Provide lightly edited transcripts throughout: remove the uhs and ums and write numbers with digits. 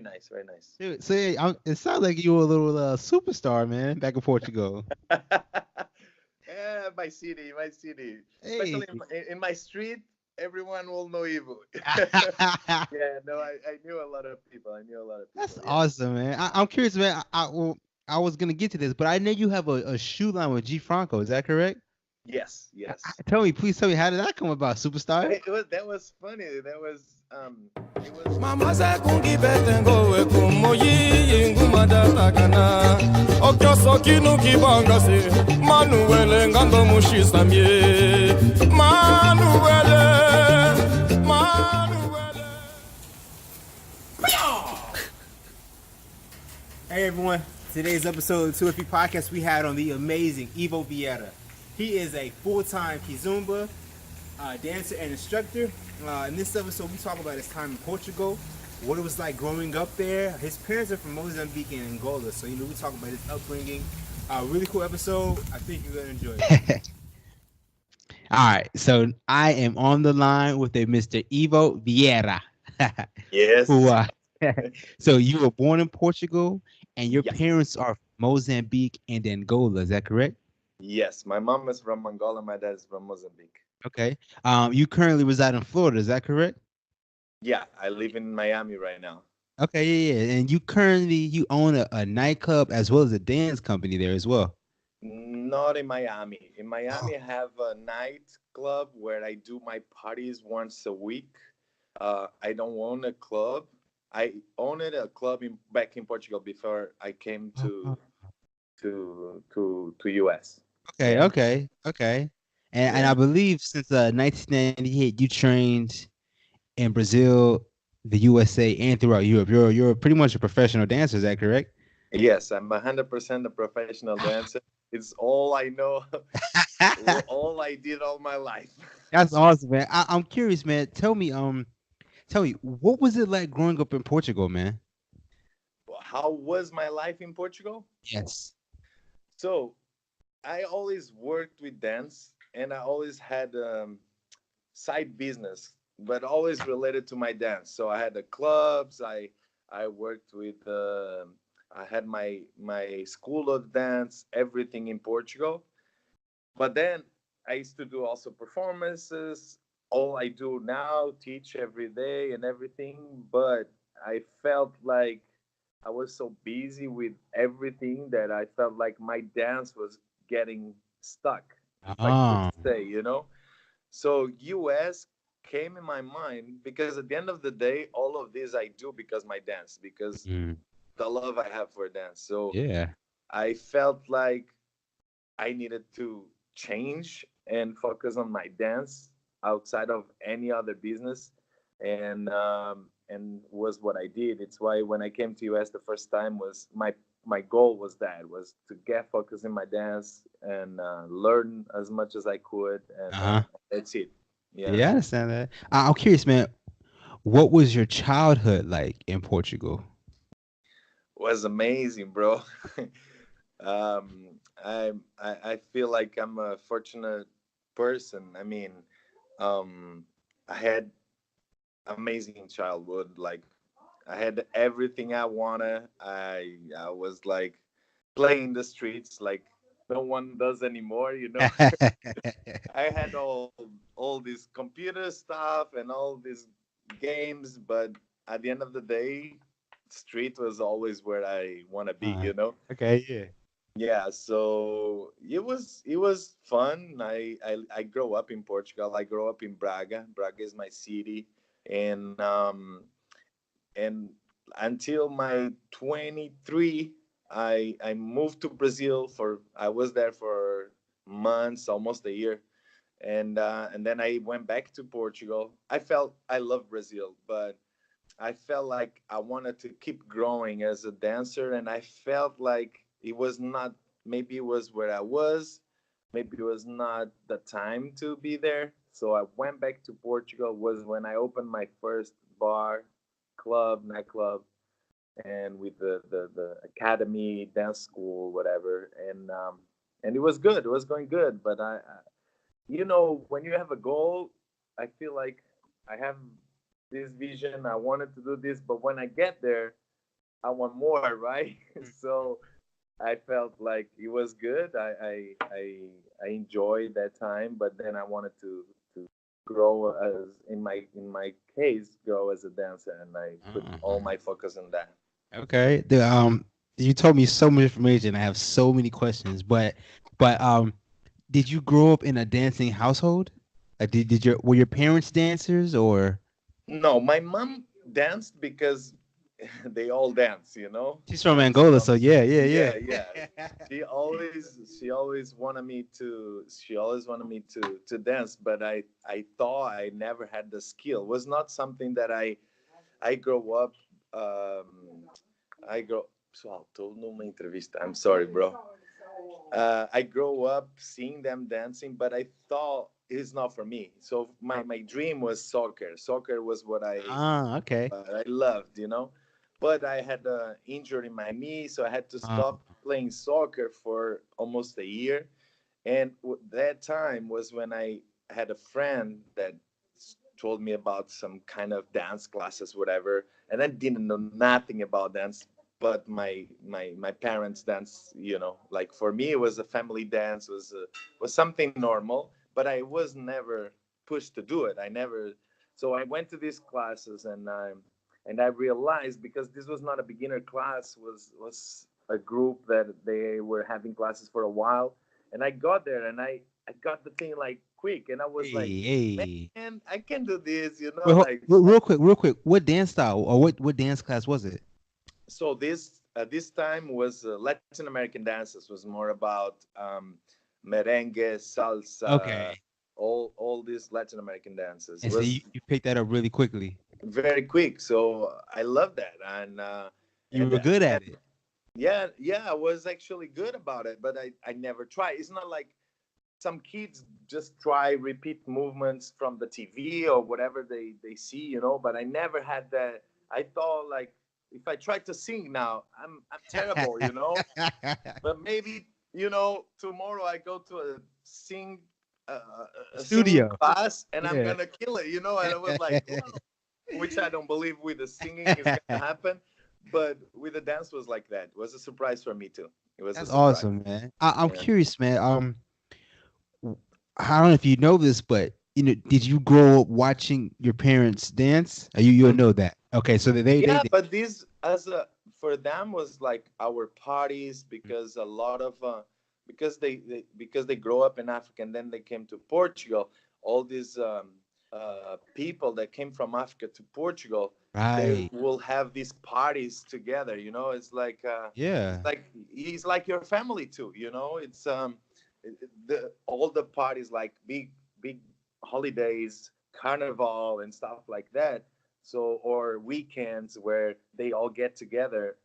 nice, very nice. Dude, so yeah, it sounds like you were a little superstar, man, back in Portugal. Yeah, my city, my city. Hey. Especially in my street, everyone will know Ivo. Yeah, no, I knew a lot of people. I knew a lot of That's people. Yeah. awesome, man. I'm curious, man. Well, I was gonna get to this, but I know you have a shoe line with G Franco. Is that correct? Yes, yes. Tell me, please tell me, how did that come about, superstar? It was that was funny. That was it was Mama za kungi betengo we kumoyi ingumada takana okyo sokinu kibangasi manuele ngando mushisamye manuele. Hey everyone, today's episode of 2FP Podcast, we had on the amazing Evo Viera. He is a full-time Kizomba dancer and instructor. In this episode, we talk about his time in Portugal, what it was like growing up there. His parents are from Mozambique and Angola, so we talk about his upbringing. Really cool episode. I think you're gonna enjoy it. All right, so I am on the line with a Mr. Ivo Vieira. Who? yes. So you were born in Portugal, and your Yes. parents are Mozambique and Angola. Is that correct? Yes. My mom is from Angola, my dad is from Mozambique. Okay. You currently reside in Florida. Is that correct? Yeah, I live in Miami right now. Okay, yeah. And you own a nightclub as well as a dance company there as well. Not in Miami. In Oh. Miami, I have a nightclub where I do my parties once a week. I don't own a club. I owned a club back in Portugal before I came Oh. to US. Okay, Yeah, okay, okay. And I yeah. believe since 1998, you trained in Brazil, the USA, and throughout Europe. You're pretty much a professional dancer. Is that correct? Yes, I'm 100% a professional dancer. It's all I know, all I did all my life. That's awesome, man. I'm curious, man. Tell me, what was it like growing up in Portugal, man? How was my life in Portugal? Yes. So I always worked with dance, and I always had side business, but always related to my dance. So I had the clubs. I worked with. I had my school of dance, everything in Portugal. But then I used to do also performances. All I do now, teach every day and everything. But I felt like I was so busy with everything that I felt like my dance was getting stuck, if I could Ah. say. So US came in my mind because at the end of the day, all of this I do because my dance, because Mm, the love I have for dance. So yeah. I felt like I needed to change and focus on my dance outside of any other business, and was what I did. It's why when I came to US the first time, was my goal was to get focused in my dance and learn as much as I could, and Uh-huh. that's it. Yeah, Yeah, I understand that. I'm curious, man. What was your childhood like in Portugal? was amazing, bro. I feel like I'm a fortunate person. I mean, I had amazing childhood. Like I had everything I wanted. I was like playing the streets like no one does anymore. I had all this computer stuff and all these games, but at the end of the day, street was always where I want to be. Uh, You know. okay, yeah. Yeah, so it was fun. I grew up in Portugal. I grew up in Braga. Braga is my city, and until my 23, I moved to Brazil for. I was there for months, almost a year, and then I went back to Portugal. I felt I love Brazil, but I felt like I wanted to keep growing as a dancer, and I felt like it was not. Maybe it was where I was. Maybe it was not the time to be there. So I went back to Portugal. Was when I opened my first bar, nightclub, and with the academy, dance school, whatever. And it was good. It was going good. But when you have a goal, I feel like I have this vision. I wanted to do this, but when I get there, I want more, right? So I felt like it was good. I enjoyed that time, but then I wanted to grow as in my case grow as a dancer, and I put all Uh-huh. my focus on that. Okay. You told me so much information. I have so many questions, but did you grow up in a dancing household? Did your were your parents dancers or? No, my mom danced because they all dance, you know. She's from And Angola, so so yeah, yeah, yeah, yeah. She always wanted me to she always wanted me to dance, but I thought I never had the skill. It was not something that I grew up I grow so tô numa entrevista. I'm sorry, bro. I grew up seeing them dancing, but I thought it's not for me. So my dream was soccer. Soccer was Okay. what I loved, But I had an injury in my knee, so I had to Uh, stop playing soccer for almost a year. And that time was when I had a friend that told me about some kind of dance classes, whatever. And I didn't know nothing about dance, but my parents dance. Like for me, it was a family dance, was something normal. But I was never pushed to do it. I never. So I went to these classes, and I realized, because this was not a beginner class, was a group that they were having classes for a while, and I got there, and I got the thing like quick, and I was like, hey, hey. man, I can do this, Wait, like. real quick. What dance style or what dance class was it? So this time was Latin American dances, was more about merengue, salsa, Okay. all these Latin American dances. It And so was you picked that up really quickly. very quick, so I love that, You and were good and at it. yeah, yeah, I was actually good about it, but I never tried. It's not like some kids just try repeat movements from the TV or whatever they see, but I never had that. I thought, like, if I try to sing now, I'm terrible, but maybe, tomorrow I go to a singing Studio. class, and I'm Yeah. gonna kill it, and I was like, well, which I don't believe with the singing is gonna happen, but with the dance was like that. It was a surprise for me too. It was a That's surprise. awesome, man. I'm Yeah. curious, man. I don't know if you know this, but did you grow up watching your parents dance? You'll know that. Okay, so they Yeah, did. but this as a for them was like our parties, because a lot of because they grow up in Africa, and then they came to Portugal. All these people that came from Africa to Portugal, they Right. will have these parties together. Yeah. It's like your family too. It's all the parties, like big holidays, carnival, and stuff like that. So, or weekends where they all get together.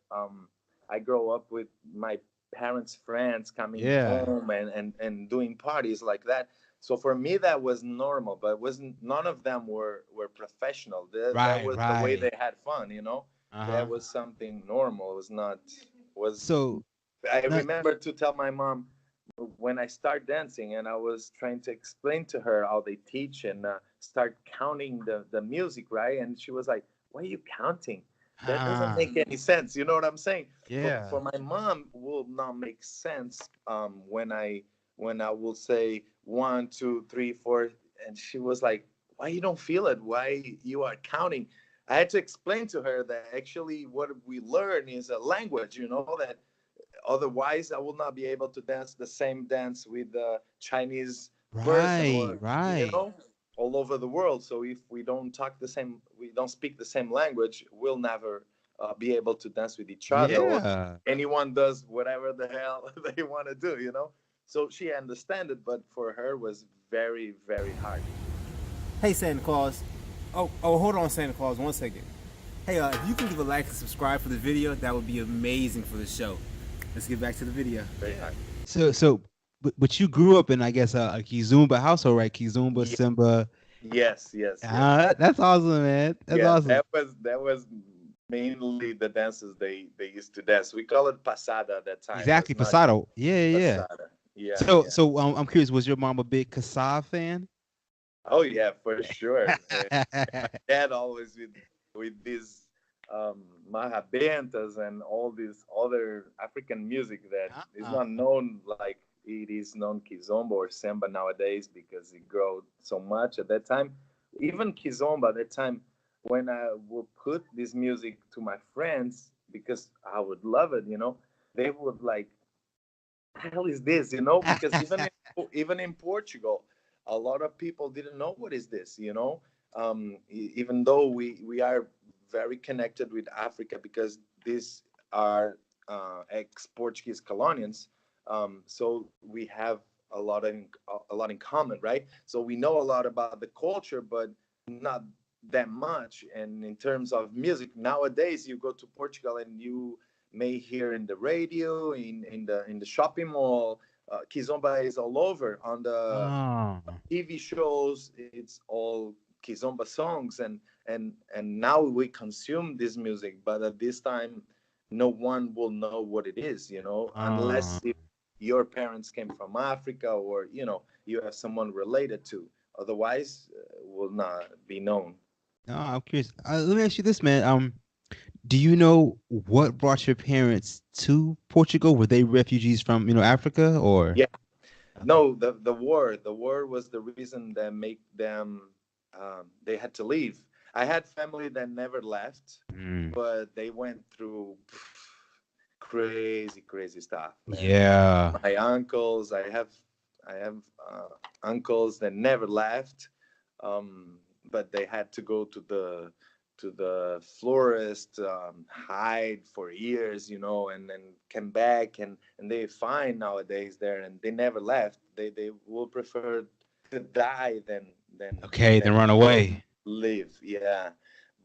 I grow up with my parents' friends coming Yeah. home, and doing parties like that. So for me that was normal, but it wasn't none of them were professional. That Right. was the way Right. they had fun. That Uh-huh. was something normal. It was not was So I not remember to tell my mom when I start dancing, and I was trying to explain to her how they teach, and start counting the music, right? And she was like, "Why are you counting? That doesn't ah make any sense." You know what I'm saying? For yeah. my mom, will not make sense when I will say 1, 2, 3, 4, and she was like, "Why you don't feel it? Why you are counting?" I had to explain to her that actually what we learn is a language, that otherwise I will not be able to dance the same dance with a Chinese person, Right. or Right. all over the world. So if we don't speak the same language, we'll never be able to dance with each other, or Yeah. anyone does whatever the hell they want to do. So she understand it, but for her was very, very hard. Hey, Santa Claus. Hold on, Santa Claus, 1 second. Hey, if you can give a like and subscribe for the video, that would be amazing for the show. Let's get back to the video. Very hard. But you grew up in, I guess, a Kizomba household, right? Kizomba, Ye- Simba. yes, yes, yes. That's awesome, man. That's Yeah, awesome. that was mainly the dances they used to dance. We call it passada at that time. Exactly, Was not Passado. Yeah, yeah. passada. Yeah, So, yeah. I'm curious. Was your mom a big Kassav fan? Oh yeah, for sure. And my dad always with this marrabentas and all this other African music that is not known like it is known Kizomba or Samba nowadays because it grew so much at that time. Even Kizomba at that time, when I would put this music to my friends because I would love it, they would like, the hell is this, because even in Portugal, a lot of people didn't know what is this, even though we are very connected with Africa because these are ex-Portuguese colonials. So we have a lot in common, right? So we know a lot about the culture, but not that much. And in terms of music, nowadays you go to Portugal and you may hear in the radio, in the shopping mall. Kizomba is all over on the Oh. TV shows. It's all Kizomba songs, and now we consume this music, but at this time, no one will know what it is, Oh. unless if your parents came from Africa or you have someone related to. Otherwise, will not be known. No, I'm curious. Let me ask you this, man. Do you know what brought your parents to Portugal? Were they refugees from, Africa or? Yeah. Okay. No, the war was the reason that make them they had to leave. I had family that never left, Mm. but they went through crazy, crazy stuff, man. Yeah. My uncles, I have uncles that never left, but they had to go to the florist, hide for years, and then came back, and they're fine nowadays there, and they never left. They will prefer to die Okay, than then run away. live. Yeah,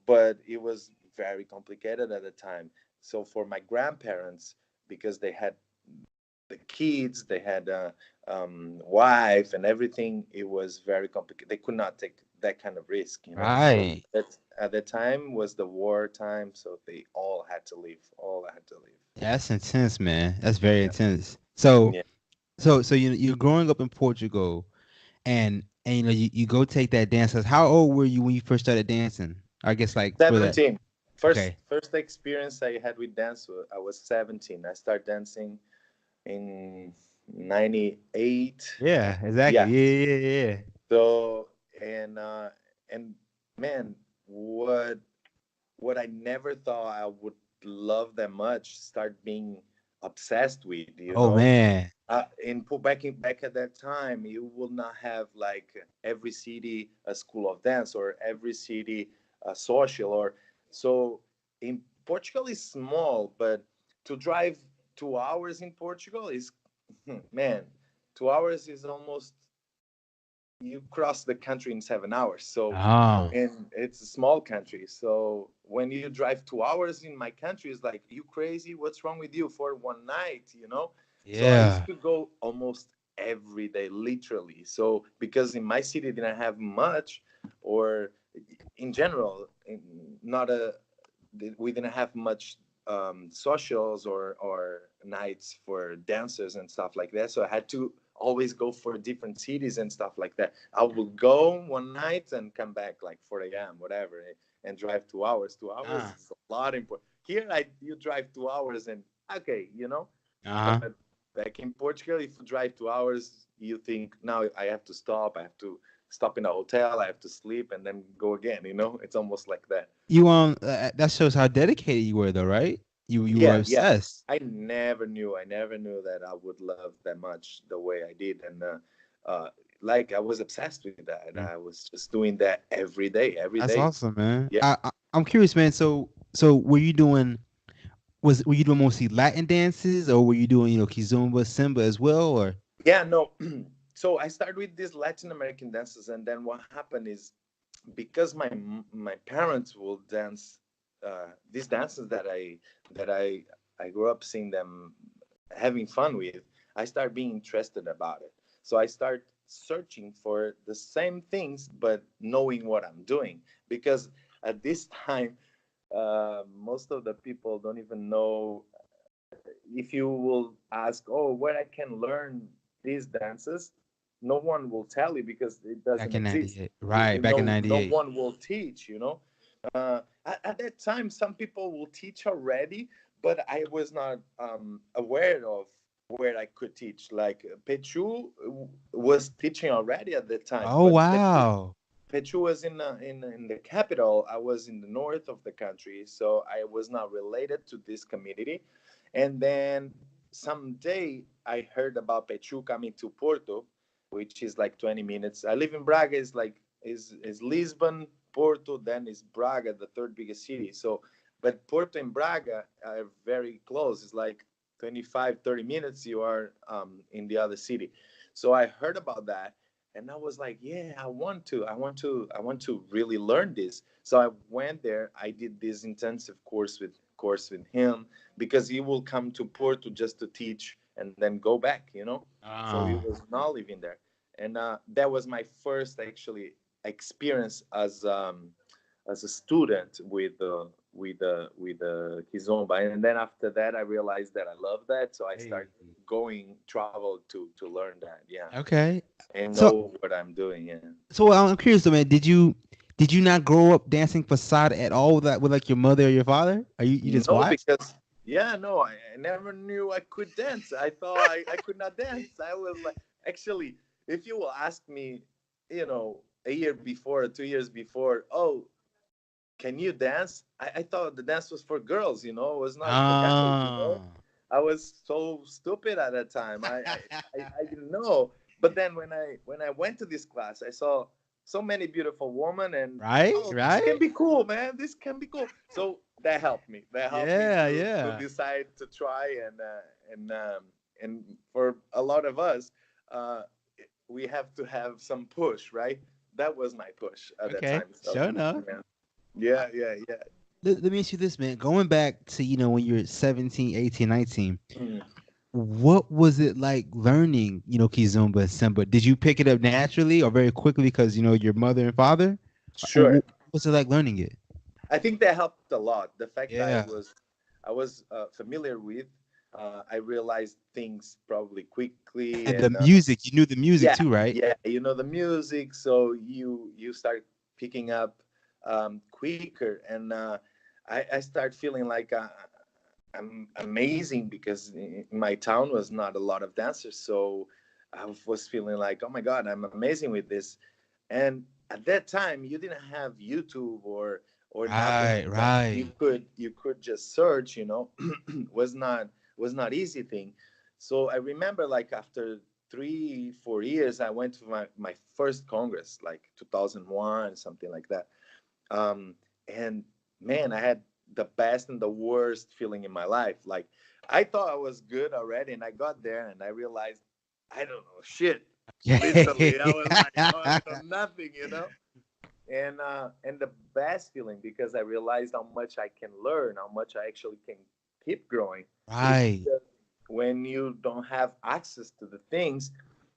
but it was very complicated at the time. So for my grandparents, because they had the kids, they had a wife and everything, it was very complicated. They could not take that kind of risk. Right. That at the time was the war time, so they all had to leave. All had to leave. That's intense, man. That's very intense. So, Yeah, so you're growing up in Portugal, and you go take that dance class. How old were you when you first started dancing? I guess like for that. 17. First Okay. first experience I had with dance, I was 17. I started dancing in 98. Yeah, exactly. Yeah. Yeah, yeah, yeah, yeah. So and man, what I never thought I would love that much, start being obsessed with, Oh man. back at that time, you will not have like every city a school of dance or every city a social, or so. In Portugal is small, but to drive 2 hours in Portugal is man, 2 hours is almost, you cross the country in 7 hours. So, Oh. and it's a small country. So when you drive 2 hours in my country, it's like, you crazy? What's wrong with you for one night? So I used Yeah. to go almost every day, literally. So because in my city didn't have much, or in general, not a we didn't have much socials or nights for dancers and stuff like that. So I had to always go for different cities and stuff like that. I would go one night and come back like 4 a.m., whatever, and drive 2 hours. 2 hours Ah. is a lot important. Here, you drive 2 hours and okay, Uh-huh. but back in Portugal, if you drive 2 hours, you think, now I have to stop. I have to stop in a hotel. I have to sleep and then go again. It's almost like that. That shows how dedicated you were though, right? You were Yeah, yeah. obsessed. I never knew that I would love that much the way I did, and uh, like I was obsessed with that. Mm. I was just doing that every day, every That's day. awesome, man. Yeah, I'm curious, man. So were you doing mostly Latin dances or were you doing, Kizomba, Simba as well or? yeah. No, so I started with these Latin American dances, and then what happened is, because my parents will dance these dances that I grew up seeing them having fun with, I start being interested about it. So I start searching for the same things, but knowing what I'm doing. Because at this time, most of the people don't even know. If you will ask, oh, where I can learn these dances, no one will tell you because it Back doesn't in exist. 98. Right, back in No 98. one will teach. At that time, some people will teach already, but I was not aware of where I could teach. Like Pechu was teaching already at that time, Oh but wow. Pechu was in the capital. I was in the north of the country, so I was not related to this community. And then someday I heard about Pechu coming to Porto, which is like 20 minutes. I live in Braga. Is like is Lisbon, Porto, then is Braga, the third biggest city. So, but Porto and Braga are very close. It's like 25, 30 minutes. You are in the other city. So I heard about that, and I was like, yeah, I want to really learn this. So I went there. I did this intensive course with him, because he will come to Porto just to teach and then go back, so he Ah. was not living there. And that was my first actually experience as a student with Kizomba. And then after that, I realized that I love that, so I Hey. started going travel to learn that. Yeah, Okay. and So know what I'm doing. Yeah. so I'm curious though, man. Did you not grow up dancing Passada at all with like your mother or your father? Are you just No, watched? because yeah, no, I never knew I could dance. I thought I could not dance. I was like, actually, if you will ask me, a year before, 2 years before, oh, can you dance? I thought the dance was for girls, it was not for guys. Ah. I was so stupid at that time. I didn't know. But then when I went to this class, I saw so many beautiful women, and Right, oh, this can right. be cool, man. This can be cool. So that helped me. That helped me Yeah, to yeah. decide to try, and for a lot of us, uh, we have to have some push, right? That was my push at that Okay, time. So sure enough. yeah, Uh, yeah, yeah, yeah. let me ask you this, man. Going back to, when you're 17, 18, 19, Mm. what was it like learning, Kizomba and Simba? Did you pick it up naturally or very quickly because, your mother and father? Sure. What was it like learning it? I think that helped a lot. The fact that Yeah. I was familiar with, I realized things probably quickly, And the and music, you knew the music yeah, too, right? yeah, the music, so you start picking up quicker, and I start feeling like I'm amazing, because in my town was not a lot of dancers, so I was feeling like, oh my god, I'm amazing with this. And at that time, you didn't have YouTube or nothing Right, like that. You right. could just search, was not easy thing. So I remember, like, after 3 4 years, I went to my first congress, like 2001, something like that. um, and man, I had the best and the worst feeling in my life. Like, I thought I was good already, and I got there and I realized I don't know shit. Literally, I was like, oh, I know nothing. And the best feeling, because I realized how much I can learn, how much I actually can keep growing. It's Right. just when you don't have access to the things,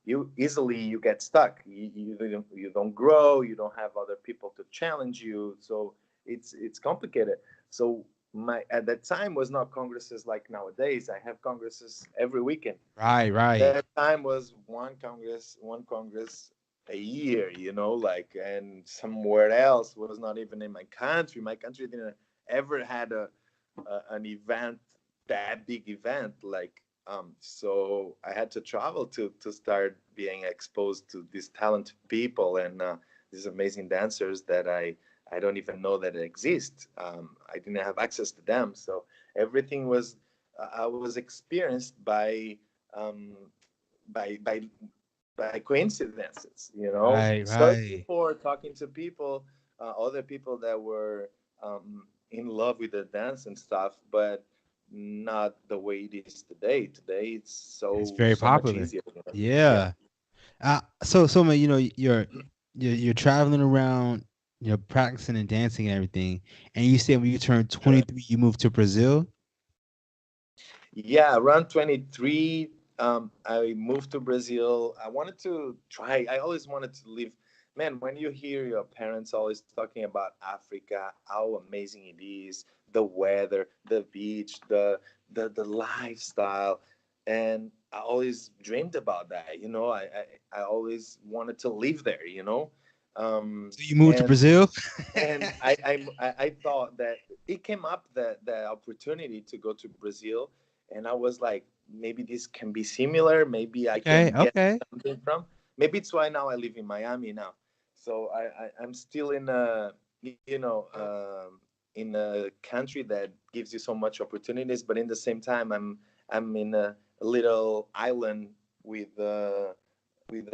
you get stuck. You don't grow. You don't have other people to challenge you. So it's complicated. So my at that time was not congresses like nowadays. I have congresses every weekend. Right, right. That time was one congress a year, like, and somewhere else was not even in my country. My country didn't ever had an event, that big event, like, so I had to travel to start being exposed to these talented people, and these amazing dancers that I don't even know that exist. I didn't have access to them, so everything was I was experienced um, by by by coincidences, Right, searching right. for, talking to people, other people that were in love with the dance and stuff, but not the way it is today. Today it's It's so very so much popular. easier. Yeah. Yeah. So man, you're traveling around, practicing and dancing and everything. And you said when you turned Sure. 23, you moved to Brazil. Yeah, around 23, I moved to Brazil. I wanted to try, I always wanted to live. Man, when you hear your parents always talking about Africa, how amazing it is, the weather, the beach, the lifestyle, and I always dreamed about that. I always wanted to live there. So you moved to And Brazil? I thought that it came up that the opportunity to go to Brazil, and I was like, maybe this can be similar. Maybe I Okay, can get okay. something from. Maybe it's why now I live in Miami now. So I'm still in a in a country that gives you so much opportunities, but in the same time I'm in a little island with the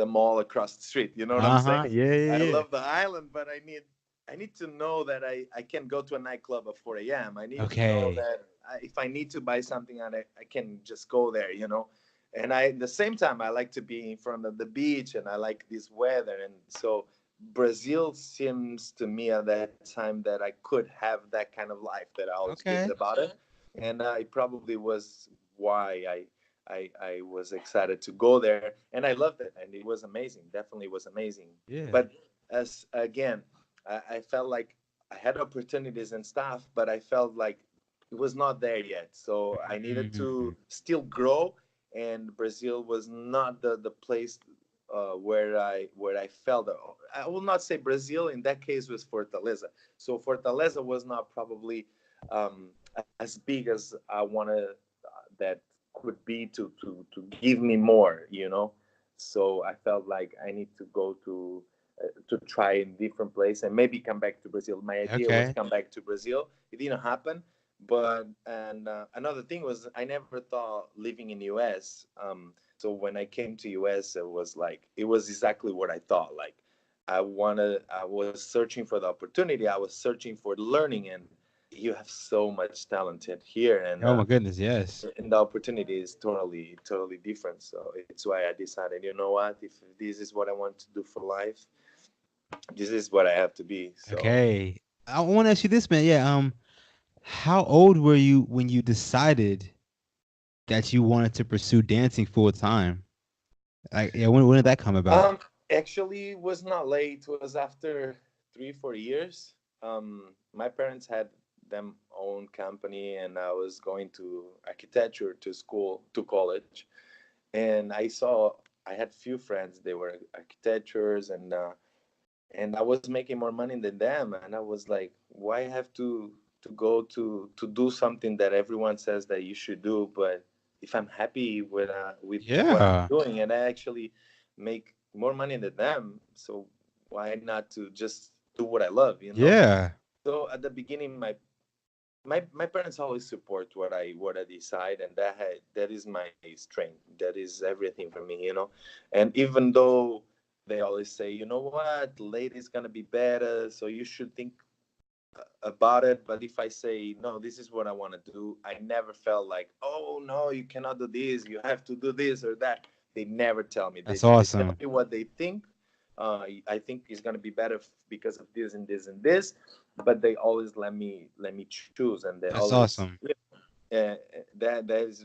mall across the street. You know what I'm Uh-huh. saying? Yeah, yeah, I yeah. love the island, but I need to know that I can go to a nightclub at 4 a.m. I need to know Okay. that if I need to buy something, I can just go there, And at the same time, I like to be in front of the beach, and I like this weather. And so Brazil seems to me at that time that I could have that kind of life that I always dreamed Okay. about it. And it probably was why I was excited to go there, and I loved it, and it was amazing. Definitely was amazing. Yeah. But as again, I felt like I had opportunities and stuff, but I felt like it was not there yet. So I needed Mhm. to still grow, and Brazil was not the place where I felt. I will not say Brazil. In that case, was Fortaleza. So Fortaleza was not probably as big as I wanted that could be to give me more. So I felt like I need to go to try in different place and maybe come back to Brazil. My idea was Okay. come back to Brazil. It didn't happen, but and another thing was I never thought living in US. So when I came to US, it was exactly what I thought. Like I was searching for the opportunity. I was searching for learning, and you have so much talented here, Oh my goodness, yes. and the opportunity is totally different. So it's why I decided, you know what, if this is what I want to do for life, this is what I have to be. So Okay. I want to ask you this, man. Yeah, how old were you when you decided that you wanted to pursue dancing full time? Like, yeah, when did that come about? actually it was not late. It was after 3 4 years. My parents had them own company, and I was going to architecture to school to college, and I had few friends. They were architectures, and I was making more money than them, and I was like, why I have to go to do something that everyone says that you should do, but if I'm happy with what I'm Yeah. doing, and I actually make more money than them, so why not to just do what I love? Yeah. So at the beginning, my parents always support what I decide, and that is my strength. That is everything for me. And even though they always say, you know what, later is gonna be better, so you should think about it. But if I say no, this is what I want to do, I never felt like, oh no, you cannot do this, you have to do this or that. They never tell me. They That's they tell awesome. me what they think. I think it's gonna be better because of this and this and this, but they always let me choose, and they That's always awesome.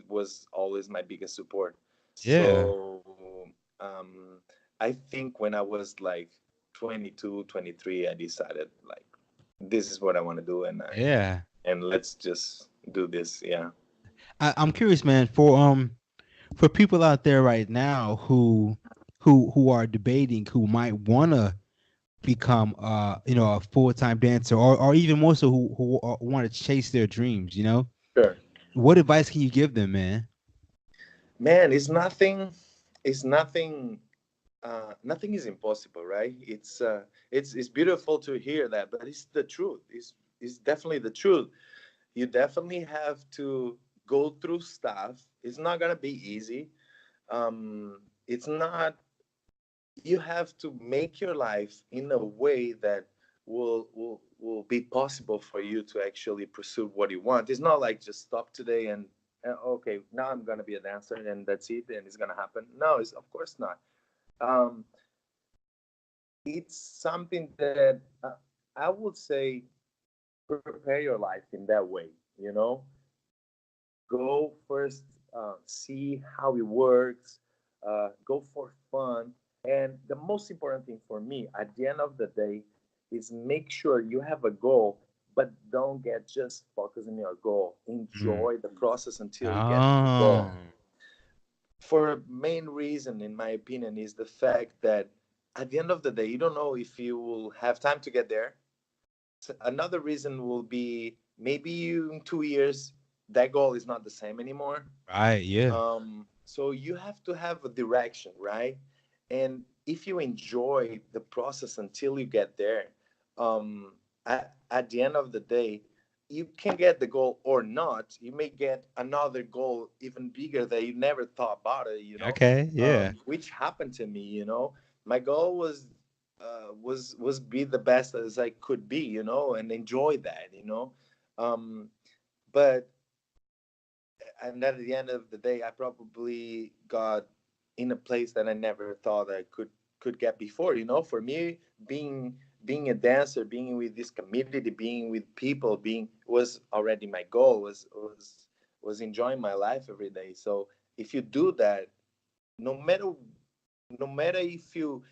was always my biggest support. Yeah. So um, I think when I was like 22, 23, I decided like this is what I want to do, Yeah. and let's just do this. Yeah. I'm curious, man, for people out there right now who are debating, who might wanna become a full-time dancer, or even more so who want to chase their dreams. Sure. What advice can you give them, man? Man, it's nothing. It's nothing. Nothing is impossible, right? It's beautiful to hear that, but it's the truth. It's definitely the truth. You definitely have to go through stuff. It's not gonna be easy. It's not. You have to make your life in a way that will be possible for you to actually pursue what you want. It's not like just stop today and okay, now I'm gonna be a dancer and that's it and it's gonna happen. No, it's of course not. Um, it's something that I would say prepare your life in that way. You know, go first, see how it works, go for fun. And the most important thing for me at the end of the day is make sure you have a goal, but don't get just focused on your goal. Mm. Enjoy the process until you get to the goal. Oh. For a main reason, in my opinion, is the fact that at the end of the day, you don't know if you will have time to get there. So another reason will be maybe you in 2 years that goal is not the same anymore. Right. Yeah. So you have to have a direction, right? And if you enjoy the process until you get there, at the end of the day, you can get the goal or not. You may get another goal even bigger that you never thought about it, Okay. Yeah. which happened to me. My goal was be the best as I could be, and enjoy that, um, but and at the end of the day, I probably got in a place that I never thought I could get before. For me, being a dancer, being with this community, being with people, being was already my goal. Was enjoying my life every day. So if you do that, no matter if you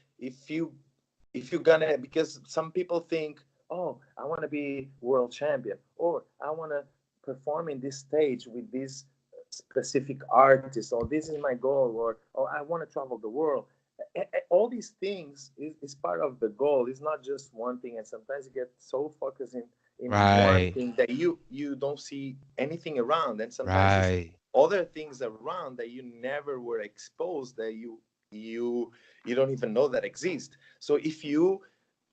if you're gonna, because some people think, oh, I want to be world champion, or I want to perform in this stage with this specific artist, or this is my goal, or I want to travel the world. All these things is part of the goal. It's not just one thing, and sometimes you get so focused in one Right. thing that you don't see anything around, and sometimes it's Right. other things around that you never were exposed, that you you don't even know that exist. So if you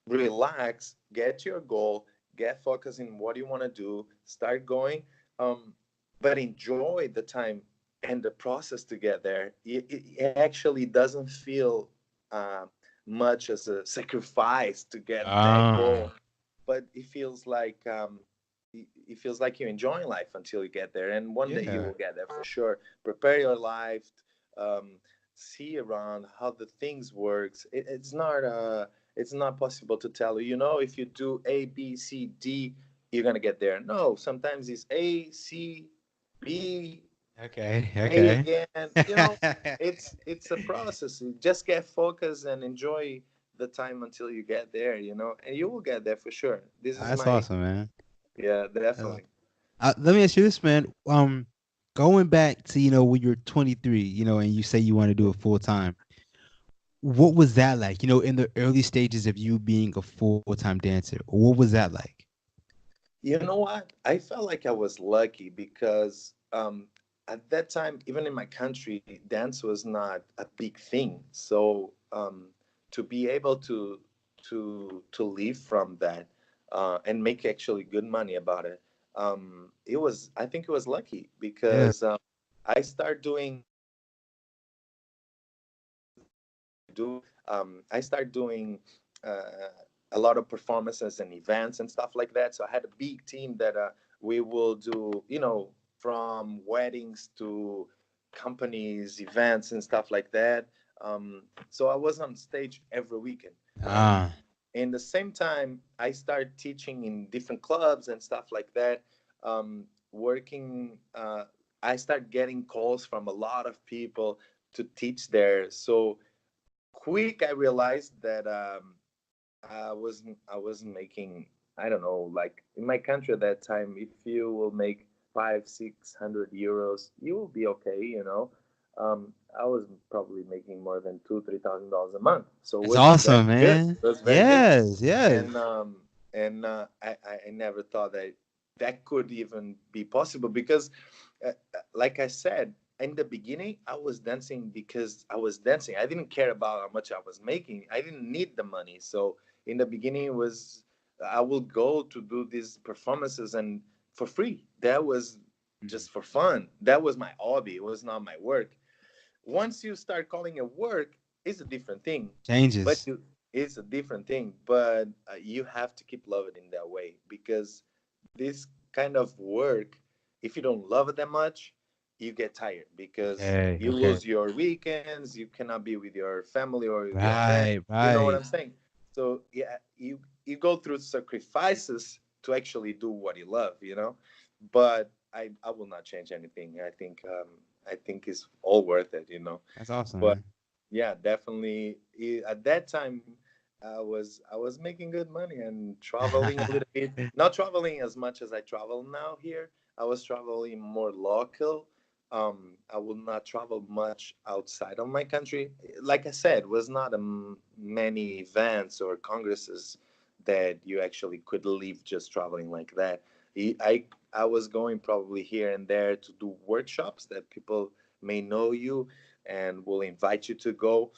relax, get your goal, get focused in what you want to do, start going, um, but enjoy the time and the process to get there. It actually doesn't feel uh, much as a sacrifice to get that Ah. goal, but it feels like you're enjoying life until you get there, and one day you Yeah. will get there for sure. Prepare your life, um, see around how the things works. It's not possible to tell you, if you do A, B, C, D, you're gonna get there. No, sometimes it's A, C, B, Okay. A Okay. again. It's a process. You just get focused and enjoy the time until you get there, and you will get there for sure. This is That's my awesome, man. Yeah, That's definitely. awesome. Let me ask you this, man. Going back to when you're 23, and you say you want to do it full time. What was that like? In the early stages of you being a full-time dancer, what was that like? You know what? I felt like I was lucky because at that time, even in my country, dance was not a big thing. So to be able to live from that and make actually good money about it, I think it was lucky Yeah. because I started doing I started doing uh, a lot of performances and events and stuff like that. So I had a big team that we will do, from weddings to companies, events, and stuff like that. So I was on stage every weekend. Um, Ah. in the same time, I started teaching in different clubs and stuff like that. Working, I started getting calls from a lot of people to teach there. So quick I realized that I wasn't making, I don't know, like in my country at that time, if you will make 500-600 euros, you will be okay, I was probably making more than $2,000-3,000 a month, so it That's was very awesome, good. man. It was very good. Yes, yes. And I never thought that could even be possible because, like I said, in the beginning, I was dancing because I was dancing. I didn't care about how much I was making. I didn't need the money. So in the beginning, it was I will go to do these performances and for free. That was Mhm. just for fun. That was my hobby. It was not my work. Once you start calling it work, it's a different thing. But Changes. it's a different thing. But you have to keep loving it in that way because this kind of work, if you don't love it that much, you get tired because Okay, you okay. lose your weekends. You cannot be with your family or with your friends. Right, You know what right. I'm saying? So yeah, you go through sacrifices to actually do what you love. But I will not change anything. I think it's all worth it. That's awesome, But man. yeah, definitely at that time I was making good money and traveling a little bit. Not traveling as much as I travel now here. I was traveling more local. I will not travel much outside of my country. Like I said, was not many events or congresses that you actually could leave just traveling like that. I was going probably here and there to do workshops that people may know you and will invite you to go,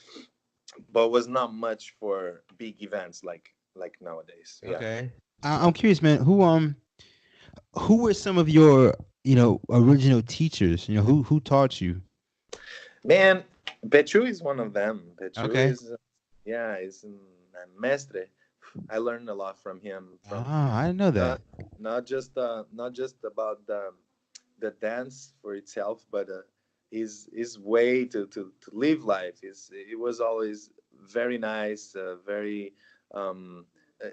but was not much for big events like nowadays. Yeah. Okay. I'm curious, man. Who were some of your, original teachers? Who taught you? Man, Petru is one of them. Petru Okay. is, yeah, is a mestre. I learned a lot from him. From Ah, I didn't know not that. not just about the dance for itself, but his way to live life. It was always very nice, very um, uh,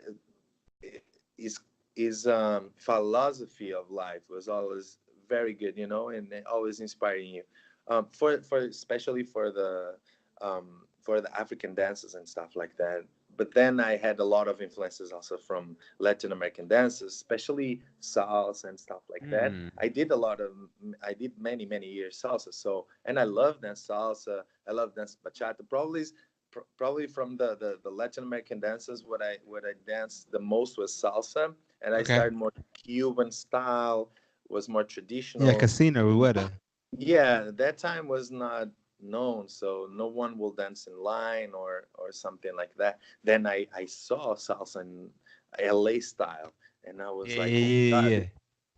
his philosophy of life was always very good, and always inspiring you. For especially for the African dances and stuff like that. But then I had a lot of influences also from Latin American dances, especially salsa and stuff like that. Mm. I did many years salsa. So, and I love dance salsa. I love dance bachata. Probably from the Latin American dances, what I danced the most was salsa, and I Okay. started more Cuban style, was more Yeah, traditional. Casino Rueda. Yeah, that time was not known, so no one will dance in line or something like that. Then I saw salsa in LA style, and I was Yeah, like, yeah, oh my yeah, god, yeah. this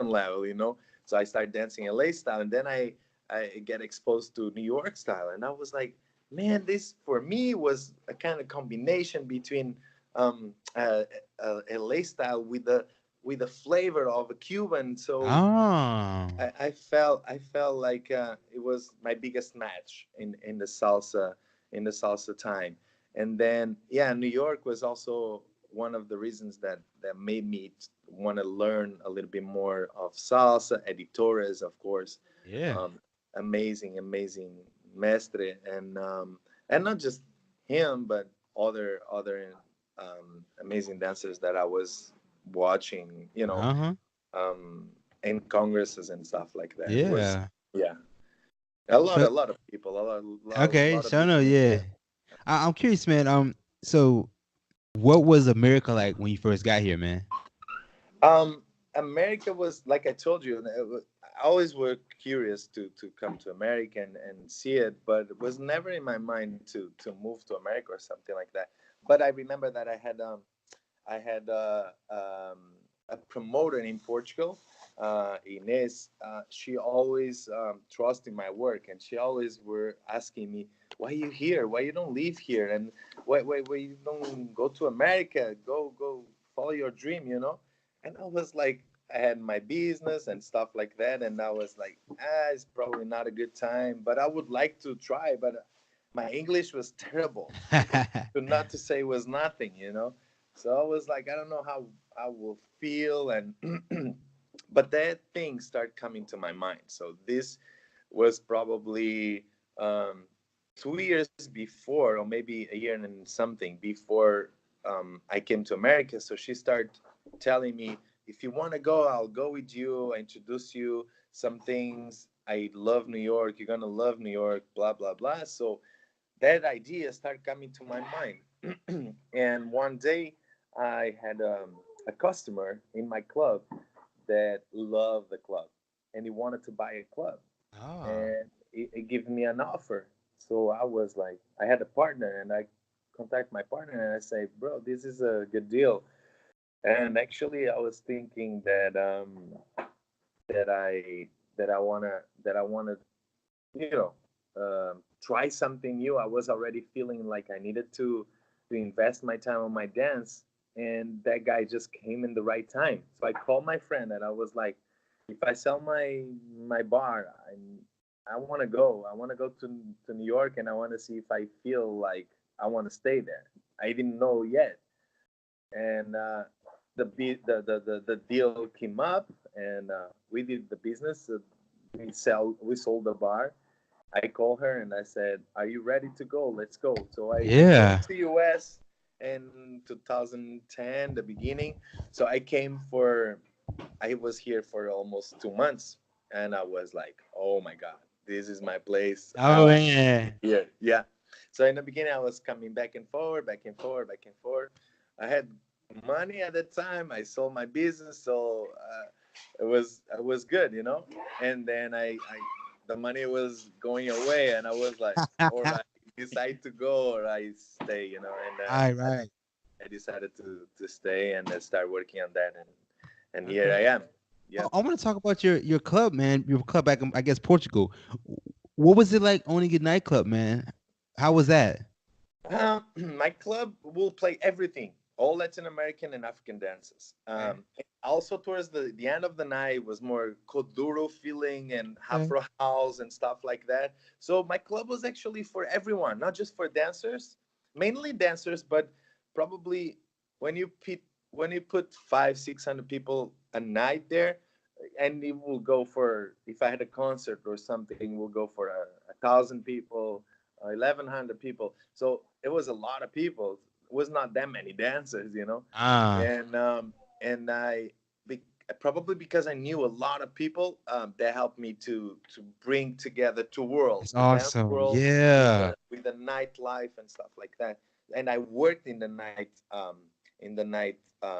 is level, So I started dancing LA style, and then I get exposed to New York style, and I was like, man, this for me was a kind of combination between um, uh, LA style with the flavor of a Cuban. So Oh. I felt like it was my biggest match in the salsa time, and then yeah, New York was also one of the reasons that made me want to learn a little bit more of salsa. Eddie Torres, of course, Yeah. um, amazing mestre, and not just him, but other amazing dancers that I was watching, Uh-huh. um, in congresses and stuff like that. It was Yeah. yeah, So a lot of people, a okay, lot of so I know, beginnings. yeah. Yeah. I'm curious, man. So what was America like when you first got here, man? Um, America was like I told you. I always were curious to come to America and see it, but it was never in my mind to move to America or something like that. But I remember that I had a promoter in Portugal, Inez. She always trusted my work, and she always were asking me, "Why you here? Why you don't live here? And why you don't go to America? Go follow your dream, And I was like, I had my business and stuff like that, and I was like, it's probably not a good time, but I would like to try, but my English was terrible, not to say was nothing. So I was like, I don't know how I will feel, and but that thing started coming to my mind. So this was probably um, 2 years before, or maybe a year and something before I came to America. So she started telling me, if you want to go, I'll go with you. I introduce you some things. I love New York. You're gonna love New York. Blah blah blah. So that idea started coming to my mind. And one day I had a customer in my club that loved the club, and he wanted to buy a club, Oh. and it gave me an offer. So I was like, I had a partner, and I contact my partner and I say, bro, this is a good deal. And actually I was thinking that I that I wanna you know try something new. I was already feeling like I needed to invest my time on my dance, and that guy just came in the right time. So I called my friend and I was like, if I sell my bar, I want to go. I want to go to New York, and I want to see if I feel like I want to stay there. I didn't know yet, and the deal came up, and we did the business. We sold the bar. I called her and I said, "Are you ready to go? Let's go." So I came Yeah. to US in 2010, the beginning. So I was here for almost 2 months, and I was like, "Oh my god!" this is my place. Oh man. Here, yeah. So in the beginning, I was coming back and forward, back and forward, back and forward. I had money at the time. I sold my business, so it was good, you know. And then I the money was going away, and I was like, or I decide to go or I stay, you know. And All right. I decided to stay and start working on that, and here Okay. I am. Yeah. I want to talk about your club, man. Your club back in, I guess, Portugal. What was it like owning a nightclub, man? How was that? My club will play everything, all Latin American and African dances. Okay. Also, towards the end of the night was more Kuduro feeling and Okay. Afro house and stuff like that. So my club was actually for everyone, not just for dancers, mainly dancers, but probably when you put five, 600 people a night there, and it will go for, if I had a concert or something, we'll go for 1,000 people, 1,100 people. So it was a lot of people. It was not that many dancers, you know. Ah, And be, probably because I knew a lot of people, that helped me to bring together two worlds, it's the dance awesome. world Yeah. with the nightlife and stuff like that. And I worked in the night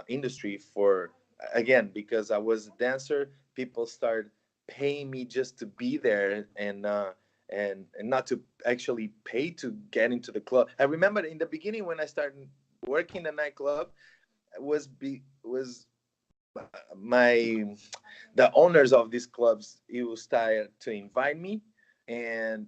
industry for, again, because I was a dancer. People started paying me just to be there, and not to actually pay to get into the club. I remember in the beginning when I started working the nightclub, was my the owners of these clubs, you started to invite me, and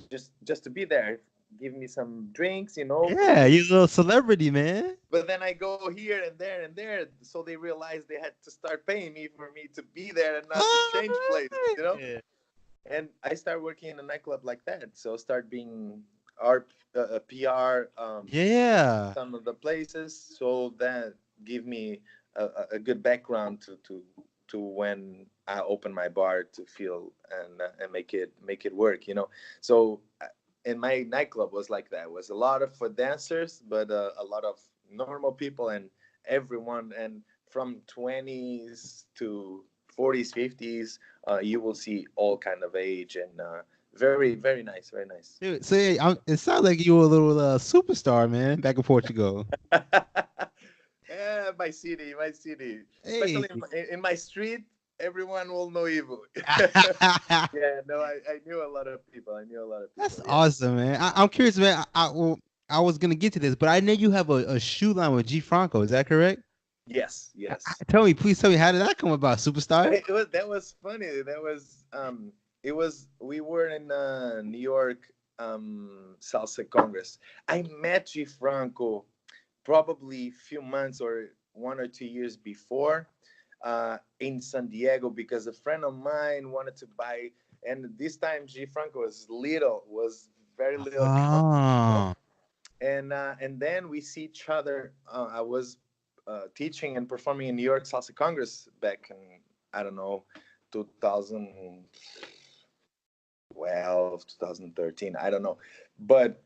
just to be there, give me some drinks, you know. Yeah, you're a little celebrity, man. But then I go here and there, so they realized they had to start paying me for me to be there and not to change places, you know. Yeah. And I started working in a nightclub like that. So start being our PR, Yeah. some of the places. So that give me a good background to when I open my bar to feel and make it work, you know. So in my nightclub was like that. It was a lot of for dancers, but a lot of normal people and everyone, and from 20s to 40s, 50s, you will see all kind of age, and very, very nice, very nice. Dude, so yeah, it sounds like you were a little superstar, man, back in Portugal. Yeah, my city, Hey. especially in my street, everyone will know Ivo. Yeah, no, I knew a lot of people. I knew a lot of That's people. Yeah. awesome, man. I'm curious, man. Well, I was gonna get to this, but I know you have a shoe line with G Franco. Is that correct? Yes, yes. Please tell me, how did that come about, superstar? That was funny. It was we were in New York, Salsa Congress. I met G Franco probably a few months or 1 or 2 years before, in San Diego, because a friend of mine wanted to buy, and this time G Franco was very little, Oh, and then we see each other. I was teaching and performing in New York Salsa Congress back in, I don't know, 2012, 2013, I don't know, but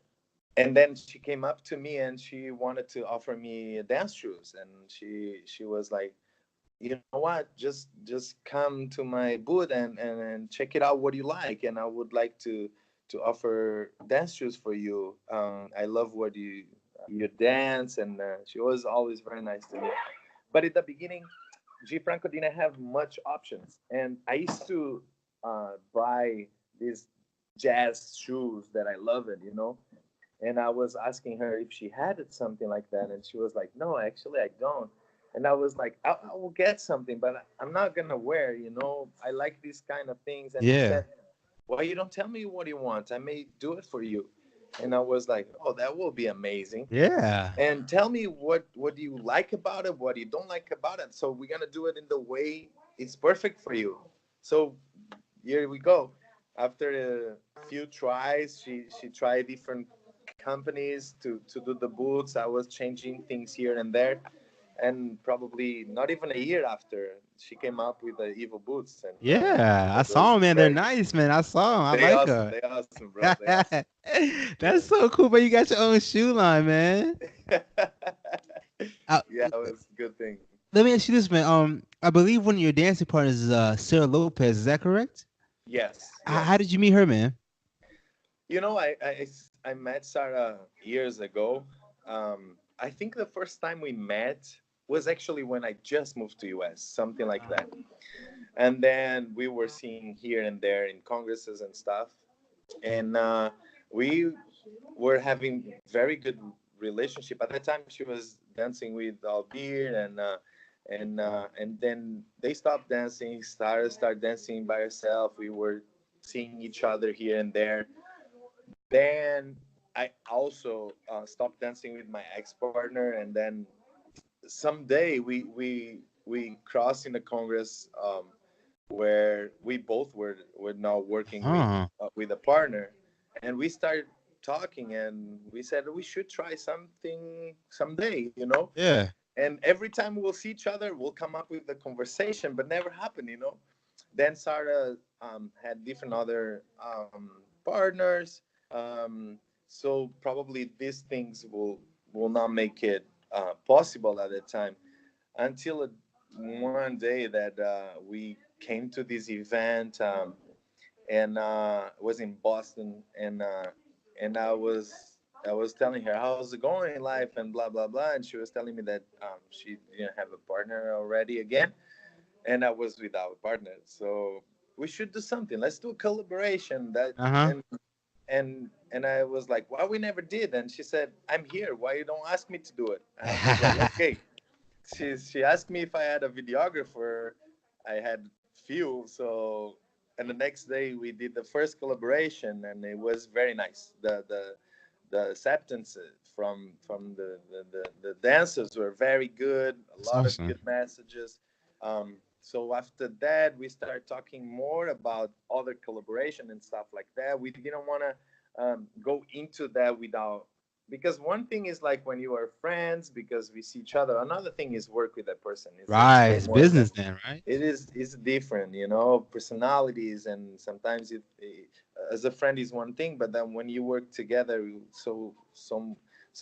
and then she came up to me and she wanted to offer me dance shoes, and she was like, you know what, just come to my booth and check it out what you like, and I would like to offer dance shoes for you. I love what you dance, and she was always very nice to me. But at the beginning, G Franco didn't have much options, and I used to buy these jazz shoes that I love it, you know. And I was asking her if she had something like that, and she was like, "No, actually, I don't." And I was like, I will get something, but I'm not gonna wear, you know. I like these kind of things." And she yeah, said, "Why you don't tell me what you want? I may do it for you." And I was like, "Oh, that will be amazing. yeah, And tell me what do you like about it, what you don't like about it. So we're gonna do it in the way it's perfect for you." So here we go. After a few tries, she tried different companies to do the boots. I was changing things here and there, and probably not even a year after, she came up with the Evo boots, and yeah. I it saw was them, man. They're great. nice, man. I saw them. I They like awesome, them. they awesome, bro. They awesome. That's so cool, but you got your own shoe line, man. Uh, Yeah, it was a good thing. Let me ask you this, man. I believe one of your dancing partners is Sara Lopez. Is that correct? Yes, How yes. did you meet her, man? I met Sarah years ago. I think the first time we met was actually when I just moved to US, something like that. And then we were seeing here and there in congresses and stuff. And we were having very good relationship. At that time, she was dancing with Albir, and then they stopped dancing. Sarah started dancing by herself. We were seeing each other here and there. Then I also stopped dancing with my ex partner, and then someday we crossed in the Congress, where we both were now working Huh. with a partner, and we started talking, and we said we should try something someday, you know. Yeah. And every time we'll see each other, we'll come up with the conversation, but never happened, you know. Then Sarah had different other partners, so probably these things will not make it possible at the time until one day that we came to this event, and it was in Boston, and I was telling her how's it going in life and blah blah blah, and she was telling me that she didn't have a partner already again, and I was without a partner. So we should do something. Let's do a collaboration. That Uh-huh. and I was like, why we never did? And she said, I'm here. Why you don't ask me to do it? And I was like, okay. She asked me if I had a videographer. I had few. So and the next day we did the first collaboration, and it was very nice. The acceptance from the dancers were very good. A That's lot of awesome. good messages. So after that, we started talking more about other collaboration and stuff like that. We didn't want to go into that without, because one thing is like when you are friends because we see each other. Another thing is work with that person. It's Right. way It's more than business then, right? it is. It's different, you know, personalities, and sometimes as a friend is one thing, but then when you work together, so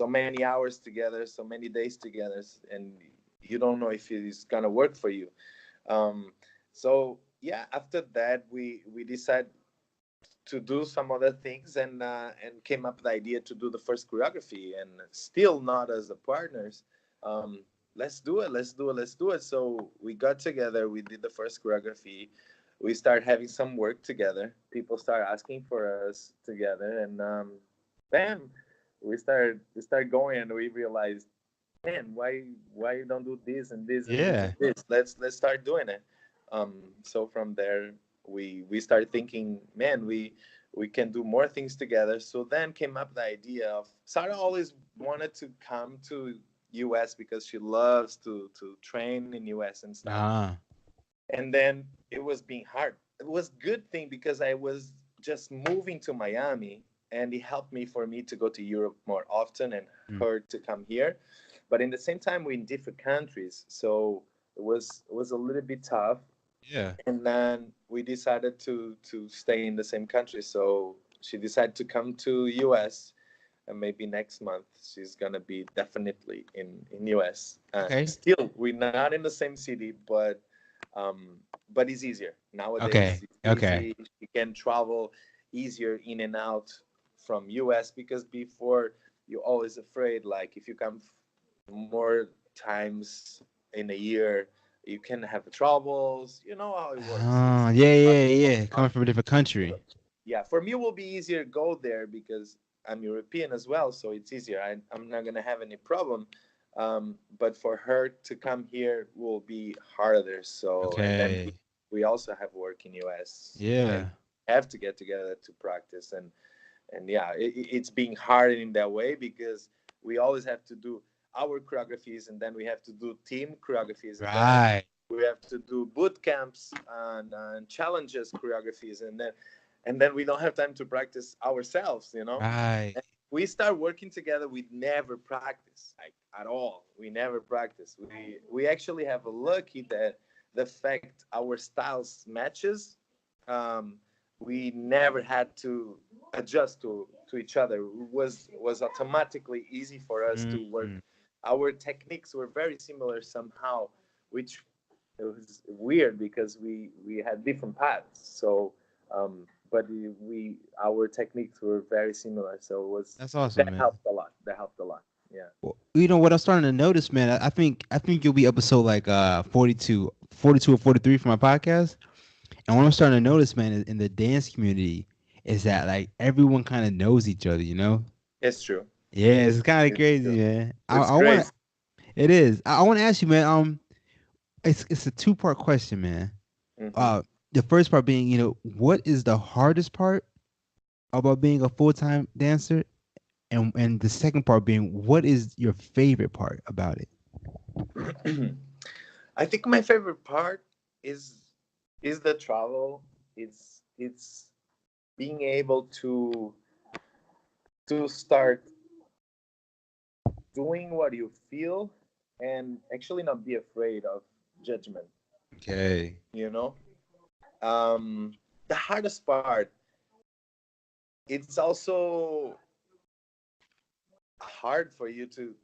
many hours together, so many days together, and you don't know if it's gonna work for you. um, so yeah, after that we decided to do some other things, and came up with the idea to do the first choreography, and still not as the partners. Let's do it, let's do it, let's do it. So we got together, we did the first choreography, we started having some work together, people started asking for us together, and bam, we started going, and we realized, man, why you don't do this and this and this and Yeah. this? Let's start doing it. So from there, we started thinking, man, we can do more things together. So then came up the idea of Sarah always wanted to come to US because she loves to train in US and stuff. Ah. And then it was being hard. It was good thing because I was just moving to Miami, and it helped me for me to go to Europe more often and Mm. her to come here. But in the same time, we're in different countries, so it was a little bit tough. Yeah. And then we decided to stay in the same country. So she decided to come to US, and maybe next month she's gonna be definitely in US. Okay. Still, we're not in the same city, um, but it's easier nowadays. Okay. It's Okay. easy. You can travel easier in and out from US, because before you're always afraid, like if you come more times in a year, you can have troubles. You know how it works. It's Yeah, not yeah, yeah. Coming from a different country. Yeah, for me it will be easier to go there because I'm European as well, so it's easier. I'm not gonna have any problem. But for her to come here will be harder. So, and then Okay. we also have work in US, and Yeah. have to get together to practice. And yeah, it's being hard in that way because we always have to do our choreographies, and then we have to do team choreographies, and then Right. we have to do boot camps and challenges choreographies, and then we don't have time to practice ourselves, you know. Right. And we start working together, we never practice, like, at all. We never practice. We actually have a lucky that the fact our styles matches, um, we never had to adjust to each other. It was automatically easy for us to work. Mm. Our techniques were very similar somehow, which it was weird because we had different paths. So But we our techniques were very similar, so it was That's awesome, that man. helped a lot. That helped a lot. Yeah. Well, you know what I'm starting to notice, man. I think you'll be episode like 42, 42 or 43 for my podcast. And what I'm starting to notice, man, in the dance community is that like everyone kind of knows each other, you know? It's true. Yeah, it's kind of It's crazy, true. man. It's I want crazy. to. It is. I want to ask you, man. It's a two-part question, man. Hmm. Uh, the first part being, what is the hardest part about being a full-time dancer, and the second part being, what is your favorite part about it? I think my favorite part is is the travel. It's being able to start doing what you feel and actually not be afraid of judgment. Okay. You know, the hardest part, it's also hard for you to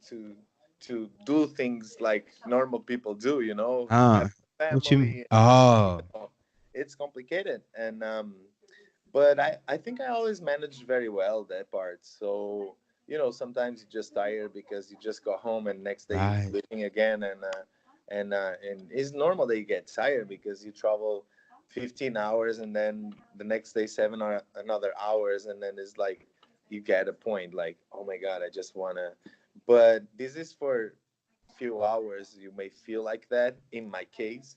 do things like normal people do. You know, Ah, have a what you mean? family. Oh, It's complicated, and but I think I always managed very well that part. So sometimes you just tired because you just go home and next day you're right. sleeping again, and it's normal that you get tired because you travel 15 hours and then the next day seven or another hours, and then it's like you get a point like, oh my god, I just wanna. But this is for few hours. You may feel like that. In my case,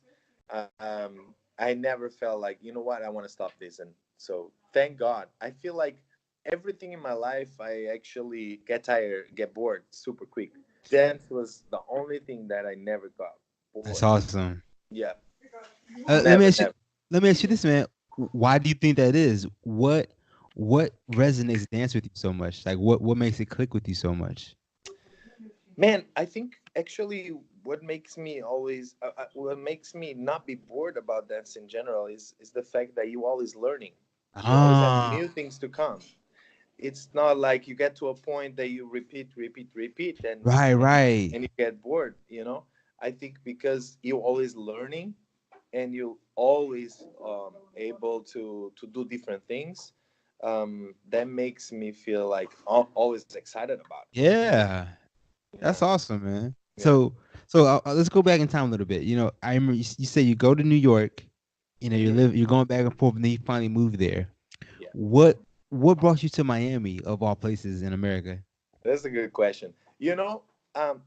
I never felt like, what, I want to stop this. And so thank God. I feel like everything in my life, I actually get tired, get bored super quick. Dance was the only thing that I never got That's bored. awesome. Yeah, Let me never, ask you. never. Let me ask you this, man. Why do you think that is? What resonates dance with you so much? Like, what makes it click with you so much? Man, I think actually what makes me not be bored about dance in general is the fact that you always learning. You always have Ah, new things to come. It's not like you get to a point that you repeat, right, and right. and you get bored. I think because you always learning and you always able to do different things, that makes me feel like always excited about Yeah, it. that's awesome, man. Yeah. So let's go back in time a little bit. I remember you say you go to New York. Hmm. You're going back and forth, and then you finally move there. Yeah. What brought you to Miami of all places in America? That's a good question. Um,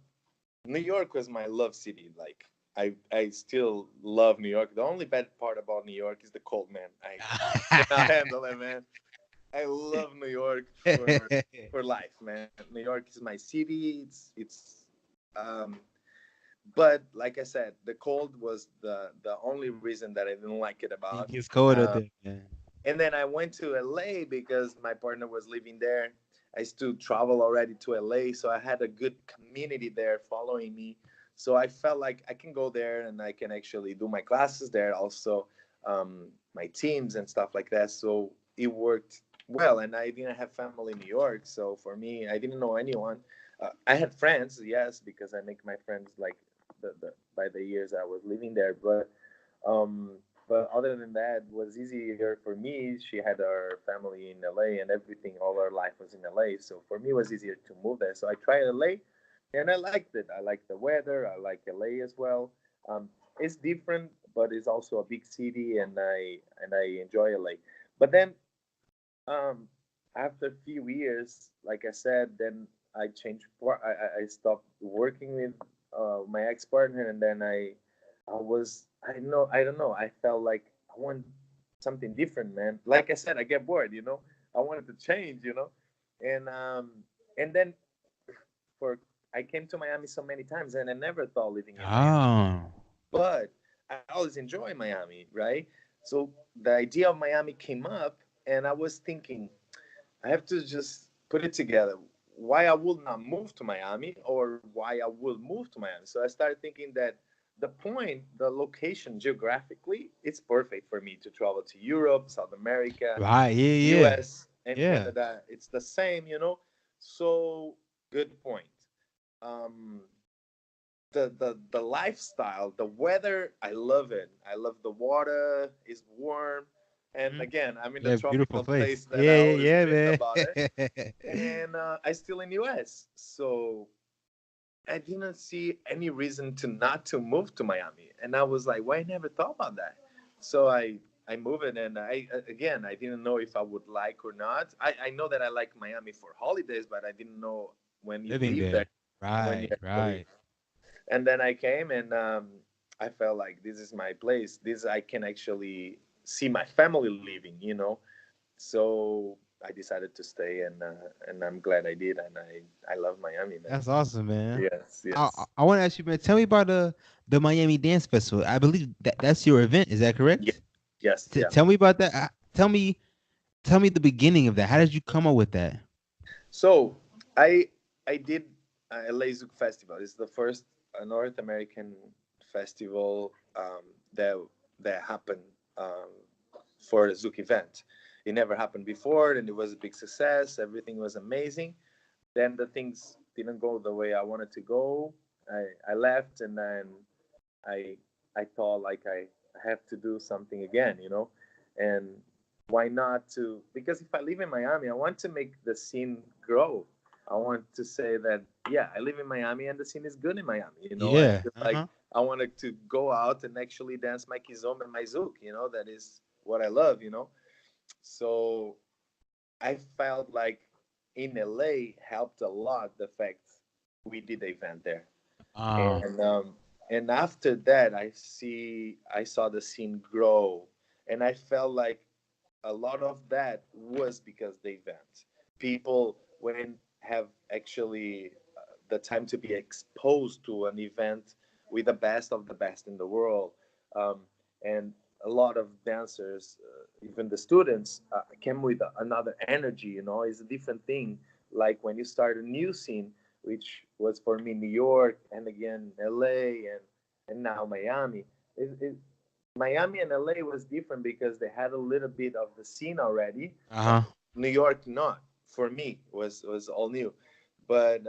New York was my love city. Like I still love New York. The only bad part about New York is the cold, man. I cannot handle it, man. I love New York for life, man. New York is my city. It's um but like I said, the cold was the only reason that I didn't like it It about. gets cold out Uh, there, man. and then I went to LA because my partner was living there. I used to travel already to LA, so I had a good community there following me. So I felt like I can go there and I can actually do my classes there, also my teams and stuff like that. So it worked well, and I didn't have family in New York, so for me, I didn't know anyone. I had friends, yes, because I make my friends like by the years I was living there, um, but other than that, it was easier for me. She had her family in LA and everything. All her life was in LA, so for me, it was easier to move there. So I tried LA, and I liked it. I like the weather. I like LA as well. It's different, but it's also a big city, and I enjoy LA. But then, um, after a few years, like I said, then I changed. I stopped working with my ex partner, and then I don't know. I felt like I want something different, man. Like I said, I get bored. I wanted to change. And then for I came to Miami so many times, and I never thought living in Miami, Oh, but I always enjoy Miami, right? So the idea of Miami came up, and I was thinking I have to just put it together. Why I would not move to Miami, or why I will move to Miami. So I started thinking that the location geographically, it's perfect for me to travel to Europe, South America, right. Yeah, yeah, US, and yeah. Canada. It's the same. So good point. Um, the lifestyle, the weather, I love it. I love the water. It's warm. And again, I'm in a Yeah, beautiful tropical place. place that I Yeah, always yeah, dreamed yeah, about it. man. And I still in US. So I didn't see any reason to not to move to Miami. And I was like, why I never thought about that? So I moved it, and again, I didn't know if I would like or not. I know that I like Miami for holidays, but I didn't know when you Living live there, there. when you Right, actually. right. And then I came, and I felt like this is my place. This I can actually see my family living, you know. So I decided to stay, and I'm glad I did, and I love Miami, man. That's awesome, man. Yes, I yes, I want to ask you, man. Tell me about the Miami Dance Festival. I believe that's your event. Is that yes, correct? yes, yeah. Tell me about that. Tell me the beginning of that. How did you come up with that? So I I did LA Zouk Festival. It's the first North American festival that happened for a Zouk event. It never happened before, and it was a big success. Everything was amazing. Then the things didn't go the way I wanted to go. I left, and then I I thought like I have to do something again, you know, and why not to? Because if I live in Miami, I want to make the scene grow. I want to say that yeah, I live in Miami and the scene is good in Miami. You know, I Yeah. feel Uh like huh. I wanted to go out and actually dance my kizomba and my zouk. You know, that is what I love. You know, so I felt like in LA helped a lot the fact we did the event there, Oh. and after that I saw the scene grow, and I felt like a lot of that was because the event people when have actually the time to be exposed to an event with the best in the world, um, and a lot of dancers, even the students, came with another energy. You know, it's a different thing. Like when you start a new scene, which was for me New York, and again LA, and now Miami. Miami and LA was different because they had a little bit of the scene already. Uh Uh, huh. New York, not for me, was all new, but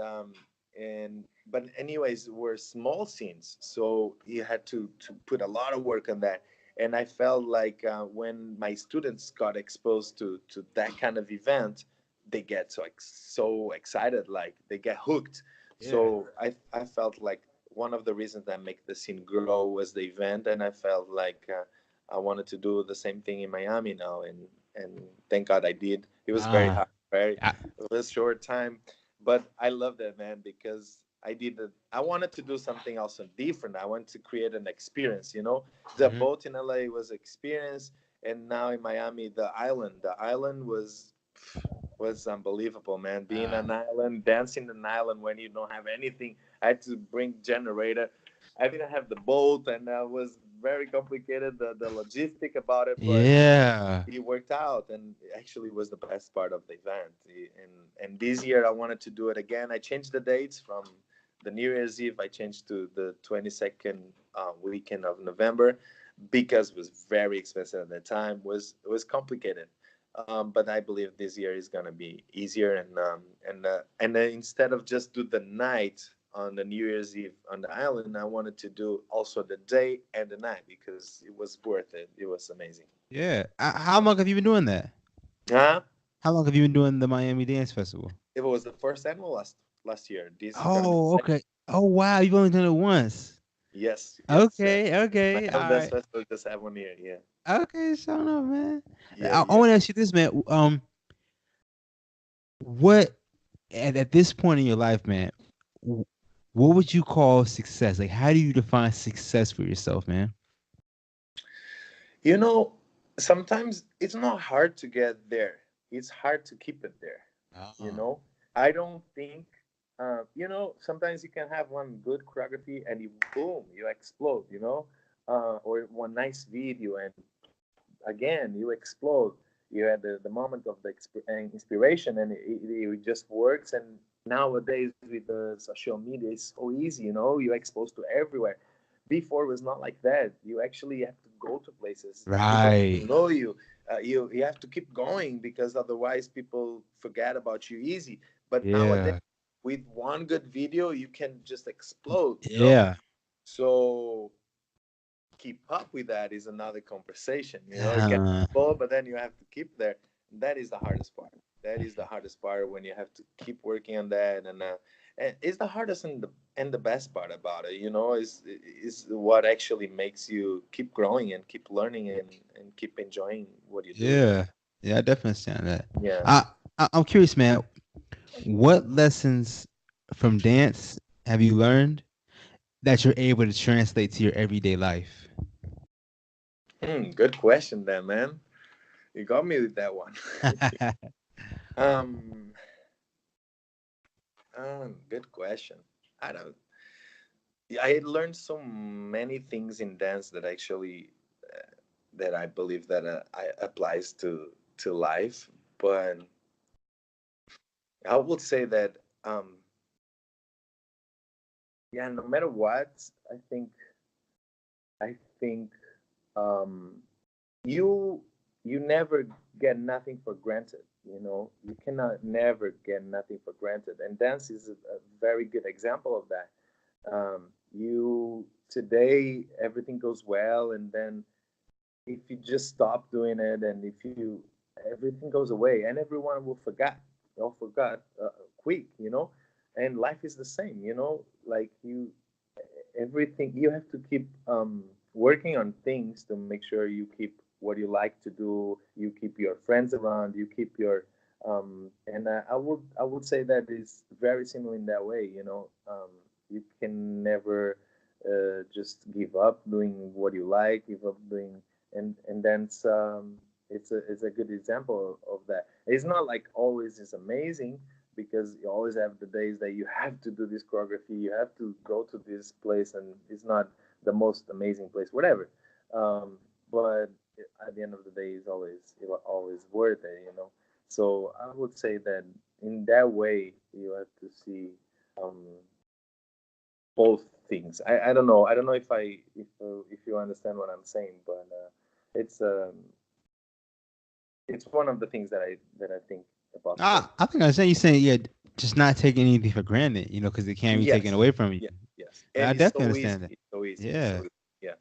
and but anyways, were small scenes, so you had to put a lot of work on that. And I felt like when my students got exposed to that kind of event, they get so excited, like they get hooked. Yeah. So I felt like one of the reasons that make the scene grow was the event, and I felt like I wanted to do the same thing in Miami now, and thank God I did. It was very Ah. hard, very I, it was short time, but I love that, man, because I wanted to do something also different. I wanted to create an experience, you know. The mhm. boat in LA was experience, and now in Miami, the island was unbelievable, man. Being Ah. an island, dancing an island when you don't have anything. I had to bring generator. I didn't have the boat, and that was very complicated. The logistic about it, but Yeah. it worked out, and it actually was the best part of the event. And this year I wanted to do it again. I changed the dates from the New Year's Eve. I changed to the 22nd weekend of November because it was very expensive at the time. It was complicated, but I believe this year is gonna be easier. And instead of just do the night on the New Year's Eve on the island, I wanted to do also the day and the night because it was worth it. It was amazing. Yeah. How long have you been doing that? Huh? How long have you been doing the Miami Dance Festival? It was the first annual last year. This is gonna be the Oh, second. okay. Oh, wow. You've only done it once. Yes, yes. Okay. Okay. All Miami Dance right. Festival just have 1 year. Yeah, Okay. So no, man. yeah, I yeah. want to ask you this, man. What at this point in your life, man? wh- What would you call success? Like, how do you define success for yourself, man? You know, sometimes it's not hard to get there. It's hard to keep it there. You Oh. know, I don't think. You know, sometimes you can have one good choreography and you boom, you explode. You know, or one nice video and again you explode. You had the moment of the inspiration, and it just works. And nowadays with the social media, it's so easy. You know, you're exposed to everywhere. Before it was not like that. You actually have to go to places. People have to Right. know you. You have to keep going because otherwise people forget about you easy. But nowadays Yeah. with one good video you can just explode, you know. Yeah. So keep up with that is another conversation. It gets Uh, full, but then you have to keep there. That is the hardest part. That is the hardest part, when you have to keep working on that, and it's the hardest and the best part about it. Is what actually makes you keep growing and keep learning and keep enjoying what you do. yeah, yeah, I definitely understand that. Yeah. I, I'm curious, man. What lessons from dance have you learned that you're able to translate to your everyday life? Good question, then, man. You got me with that one. um, Good question. I don't. I learned so many things in dance that actually that I believe that I applies to life. But I would say that yeah, no matter what, I think I think um, you you never get nothing for granted. You cannot never get nothing for granted, and dance is a very good example of that. You today everything goes well, and then if you just stop doing it, and if you everything goes away, and everyone will forget, they'll forget quick, and life is the same, like you everything you have to keep working on things to make sure you keep what you like to do, you keep your friends around, you keep your and I would say that is very similar in that way. You can never just give up doing what you like, give up doing, and then it's a good example of that. It's not like always is amazing, because you always have the days that you have to do this choreography, you have to go to this place, and it's not the most amazing place, whatever. But at the end of the day, it's always worth it. So I would say that in that way, you have to see um, both things. I don't know if you understand what I'm saying, but it's it's one of the things that I think about dance. I think I understand you saying, yeah, just not taking anything for granted, because it can't be taken Yes, away from you. yes, yes. I And it's definitely so easy. understand that. It's so easy. It's Yeah, so easy. Yeah,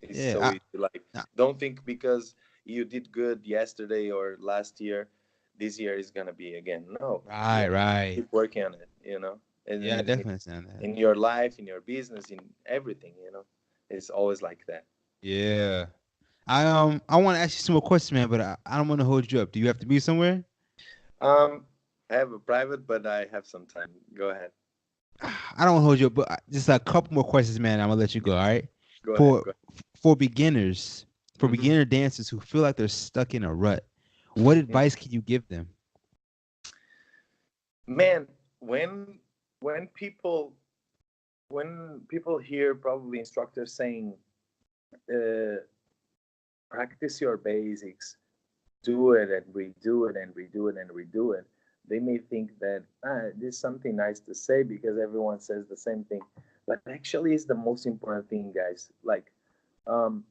it's yeah. so easy. Like, I- don't think because you did good yesterday or last year, this year is gonna be again. No, you right, have to right. keep working on it. And Yeah, I in, definitely understand that. in your life, in your business, in everything. It's always like that. Yeah. I want to ask you some more questions, man, but I don't want to hold you up. Do you have to be somewhere? Um, I have a private, but I have some time. Go ahead. I don't want to hold you up, but just a couple more questions, man. I'm gonna let you go. All right. Go ahead. For Go for beginners, for ahead. beginner dancers who feel like they're stuck in a rut, what Hmm. advice can you give them? Man, when when people when people hear probably instructors saying uh, practice your basics, do it and redo it and redo it and redo it, they may think that this is something nice to say because everyone says the same thing. But actually, it's the most important thing, guys. Like,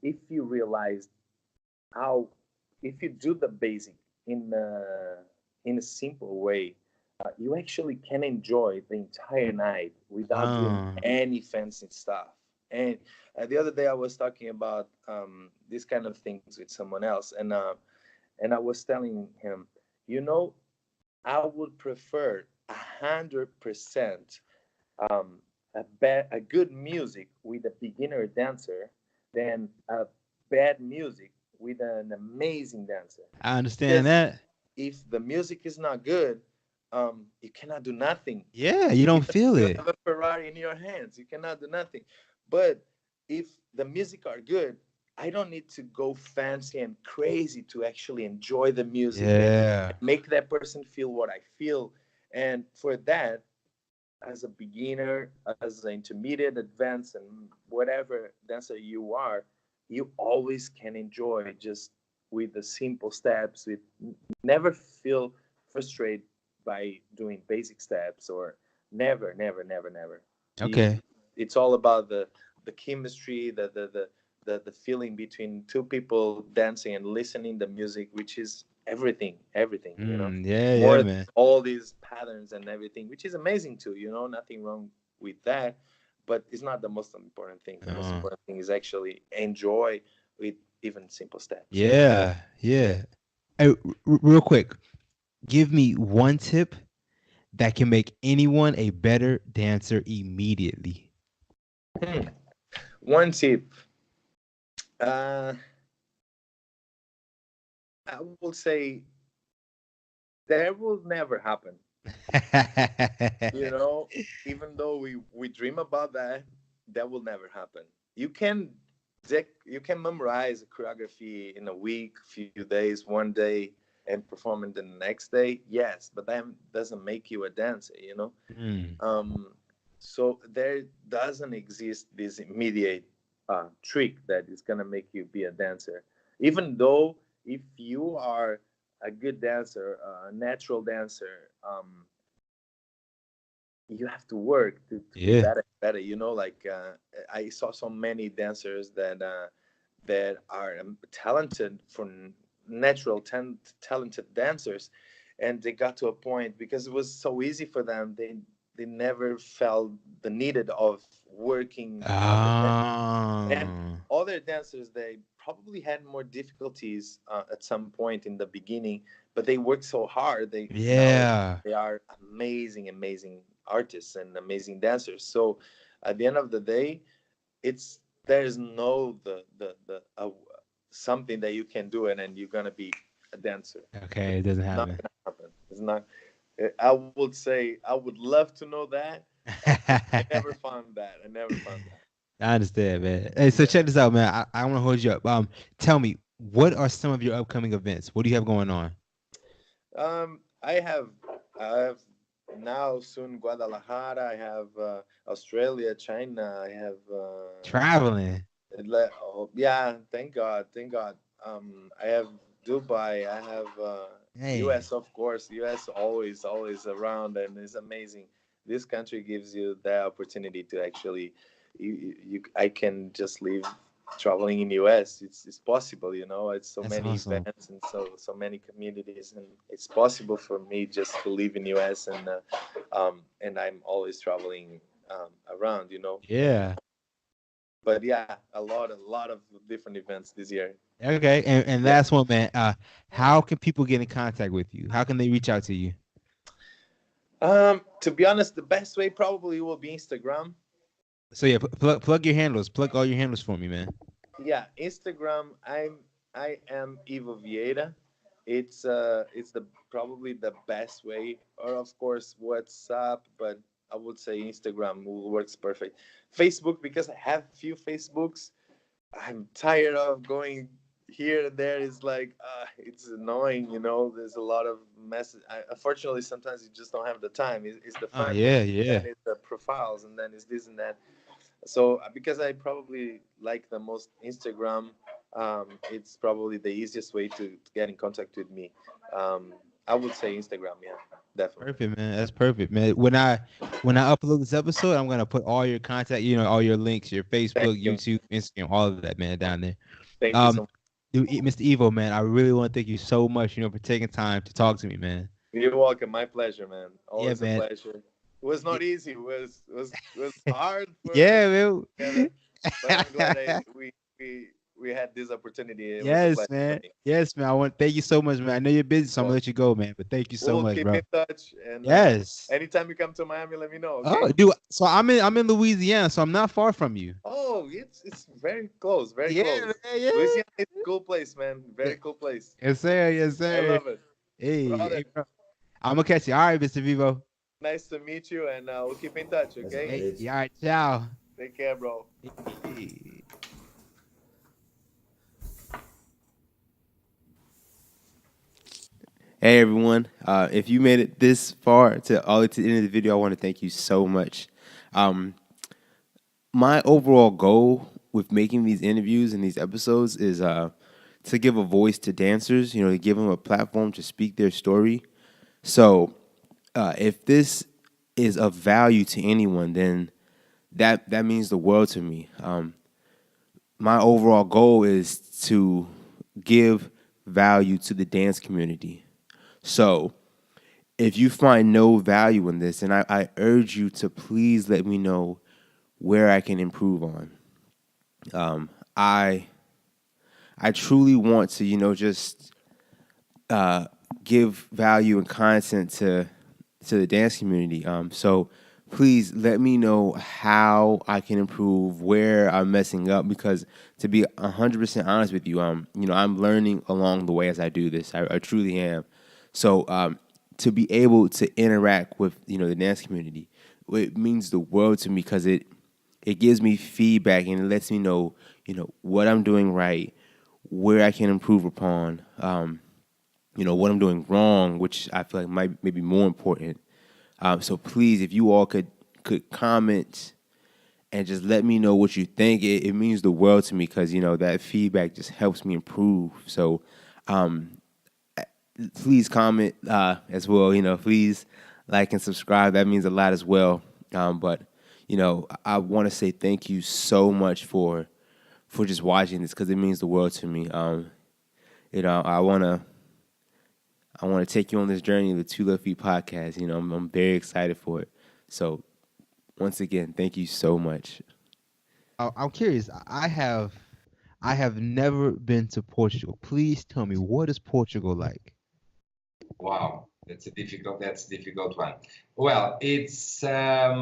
if you realize how, if you do the basic in a simple way, you actually can enjoy the entire night without doing Um, any fancy stuff. And the other day I was talking about these kind of things with someone else, and I was telling him, you know, I would prefer 100% a good music with a beginner dancer than a bad music with an amazing dancer. I understand Because that. if the music is not good, you cannot do nothing. Yeah, you don't Even feel if you it. have a Ferrari in your hands, you cannot do nothing. But if the music are good, I don't need to go fancy and crazy to actually enjoy the music and Yeah. make that person feel what I feel. And for that, as a beginner, as an intermediate, advanced, and whatever dancer you are, you always can enjoy just with the simple steps. With never feel frustrated by doing basic steps, or never, never, never, never. You, Okay. it's all about the chemistry, the feeling between two people dancing and listening the music, which is everything. Yeah, More yeah, than man. all these patterns and everything, which is amazing too. Nothing wrong with that. but it's not the most important thing. The most Uh, important thing is actually enjoy with even simple steps. yeah, Yeah. yeah. Hey, real quick, give me one tip that can make anyone a better dancer immediately. Hmm. One tip. Uh, I will say that will never happen. You know, even though we dream about that, that will never happen. You can you can memorize a choreography in a week, few days, one day, and perform it the next day. Yes, but that doesn't make you a dancer. You know. Mm, Um, so there doesn't exist this immediate trick that is gonna make you be a dancer. Even though if you are a good dancer, a natural dancer, you have to work to be yeah, better, better. You know, like I saw so many dancers that are talented for natural talented dancers, and they got to a point because it was so easy for them. They never felt the needed of working harder. And Ah, other dancers, they probably had more difficulties at some point in the beginning, but they worked so hard. They now yeah. they are amazing, amazing artists and amazing dancers. So at the end of the day, it's there's no the something that you can do and then you're gonna be a dancer. Okay, it doesn't Not happen. gonna happen. It's not. I would say I would love to know that. I never found that. I never found that. I understand, man. Hey, so Yeah. check this out, man. I want to hold you up. Tell me, what are some of your upcoming events? What do you have going on? I have now soon Guadalajara. I have Australia, China. I have Traveling. oh, yeah. Thank God, thank God. I have Dubai. I have Hey, U.S. Of course. U.S. always around, and it's amazing. This country gives you the opportunity to actually, I can just live traveling in US. It's possible, you know. It's so that's many awesome. events and so many communities, and it's possible for me just to live in US, and I'm always traveling around, you know. Yeah. But yeah, a lot of different events this year. Okay. And Yeah. last one, man. How can people get in contact with you? How can they reach out to you? To be honest, the best way probably will be Instagram. So yeah, plug your handles. Plug all your handles for me, man. Yeah, Instagram. I am Ivo Vieira. It's the probably the best way, or of course WhatsApp, but I would say Instagram works perfect. Facebook, because I have few Facebooks. I'm tired of going here and there. It's like it's annoying, you know. There's a lot of message. Unfortunately, sometimes you just don't have the time. It's the Oh friends, yeah, then yeah. it's the profiles, and then it's this and that. So because I probably like the most Instagram, it's probably the easiest way to get in contact with me. I would say Instagram. Yeah, definitely. Perfect, man. That's perfect, man. When I upload this episode, I'm gonna put all your contact, all your links, your Thank Facebook, you. YouTube, Instagram, all of that, man, down there. Thank you Um, so much. Mr. Evo, man, I really want to thank you so much, for taking time to talk to me, man. You're welcome. My pleasure, man. Yeah, Always a man. pleasure. It was not easy. It was hard for Yeah, man. together, but I'm glad we had this opportunity. It was a Yes, pleasure for man. me. Yes, man. I want to thank you so much, man. I know you're busy, so I'm gonna Well, let you go, man. But thank you so we'll much, keep bro. in touch, and Yes. anytime you come to Miami, let me know. Oh, Okay. dude. So I'm in Louisiana, so I'm not far from you. Oh, it's very close, very Yeah, close. man. Yeah. Louisiana is a cool place, man. Yeah. Very cool place. Yes, sir. Yes, I sir. love it, Hey, brother. hey, bro. I'm gonna catch you. All right, Mr. Vivo. Nice to meet you, and we'll keep in touch. Okay. Hey, all right, ciao. Take care, bro. Hey. Hey everyone, if you made it this far to all to the end of the video, I want to thank you so much. My overall goal with making these interviews and these episodes is to give a voice to dancers, to give them a platform to speak their story. So if this is of value to anyone, then that means the world to me. My overall goal is to give value to the dance community. So if you find no value in this, and I urge you to please let me know where I can improve on. I truly want to, just give value and content to the dance community. So please let me know how I can improve, where I'm messing up, because to be 100% honest with you, I'm learning along the way as I do this. I truly am. So to be able to interact with, the dance community, it means the world to me, because it gives me feedback and it lets me know, what I'm doing right, where I can improve upon, what I'm doing wrong, which I feel like might maybe more important. So please, if you all could comment and just let me know what you think, it means the world to me, because that feedback just helps me improve. So please comment as well. Please like and subscribe. That means a lot as well. But I want to say thank you so much for just watching this, because it means the world to me. I want to take you on this journey of the Two Left Feet podcast. I'm very excited for it. So once again, thank you so much. I'm curious. I have never been to Portugal. Please tell me, what is Portugal like? Wow, that's a difficult one. Well, it's I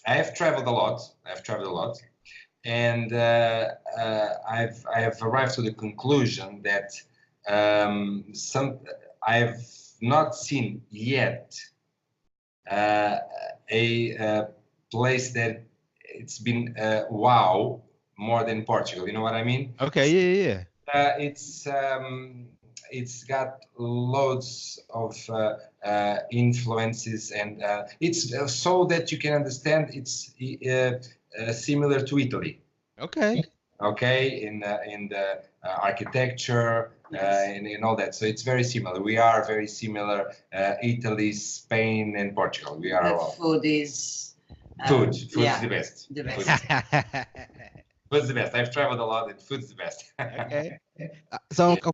have traveled a lot. And I have arrived to the conclusion that I've not seen yet a place that it's been wow more than Portugal. You know what I mean? Okay, yeah. It's got loads of influences, and it's so that you can understand it's similar to Italy. Okay. In the architecture, in all that. So it's very similar. We are very similar. Italy, Spain, and Portugal. We are The all. food is Food is the best. The best. Food's the best. I've traveled a lot, and food's the best. Okay. So I'm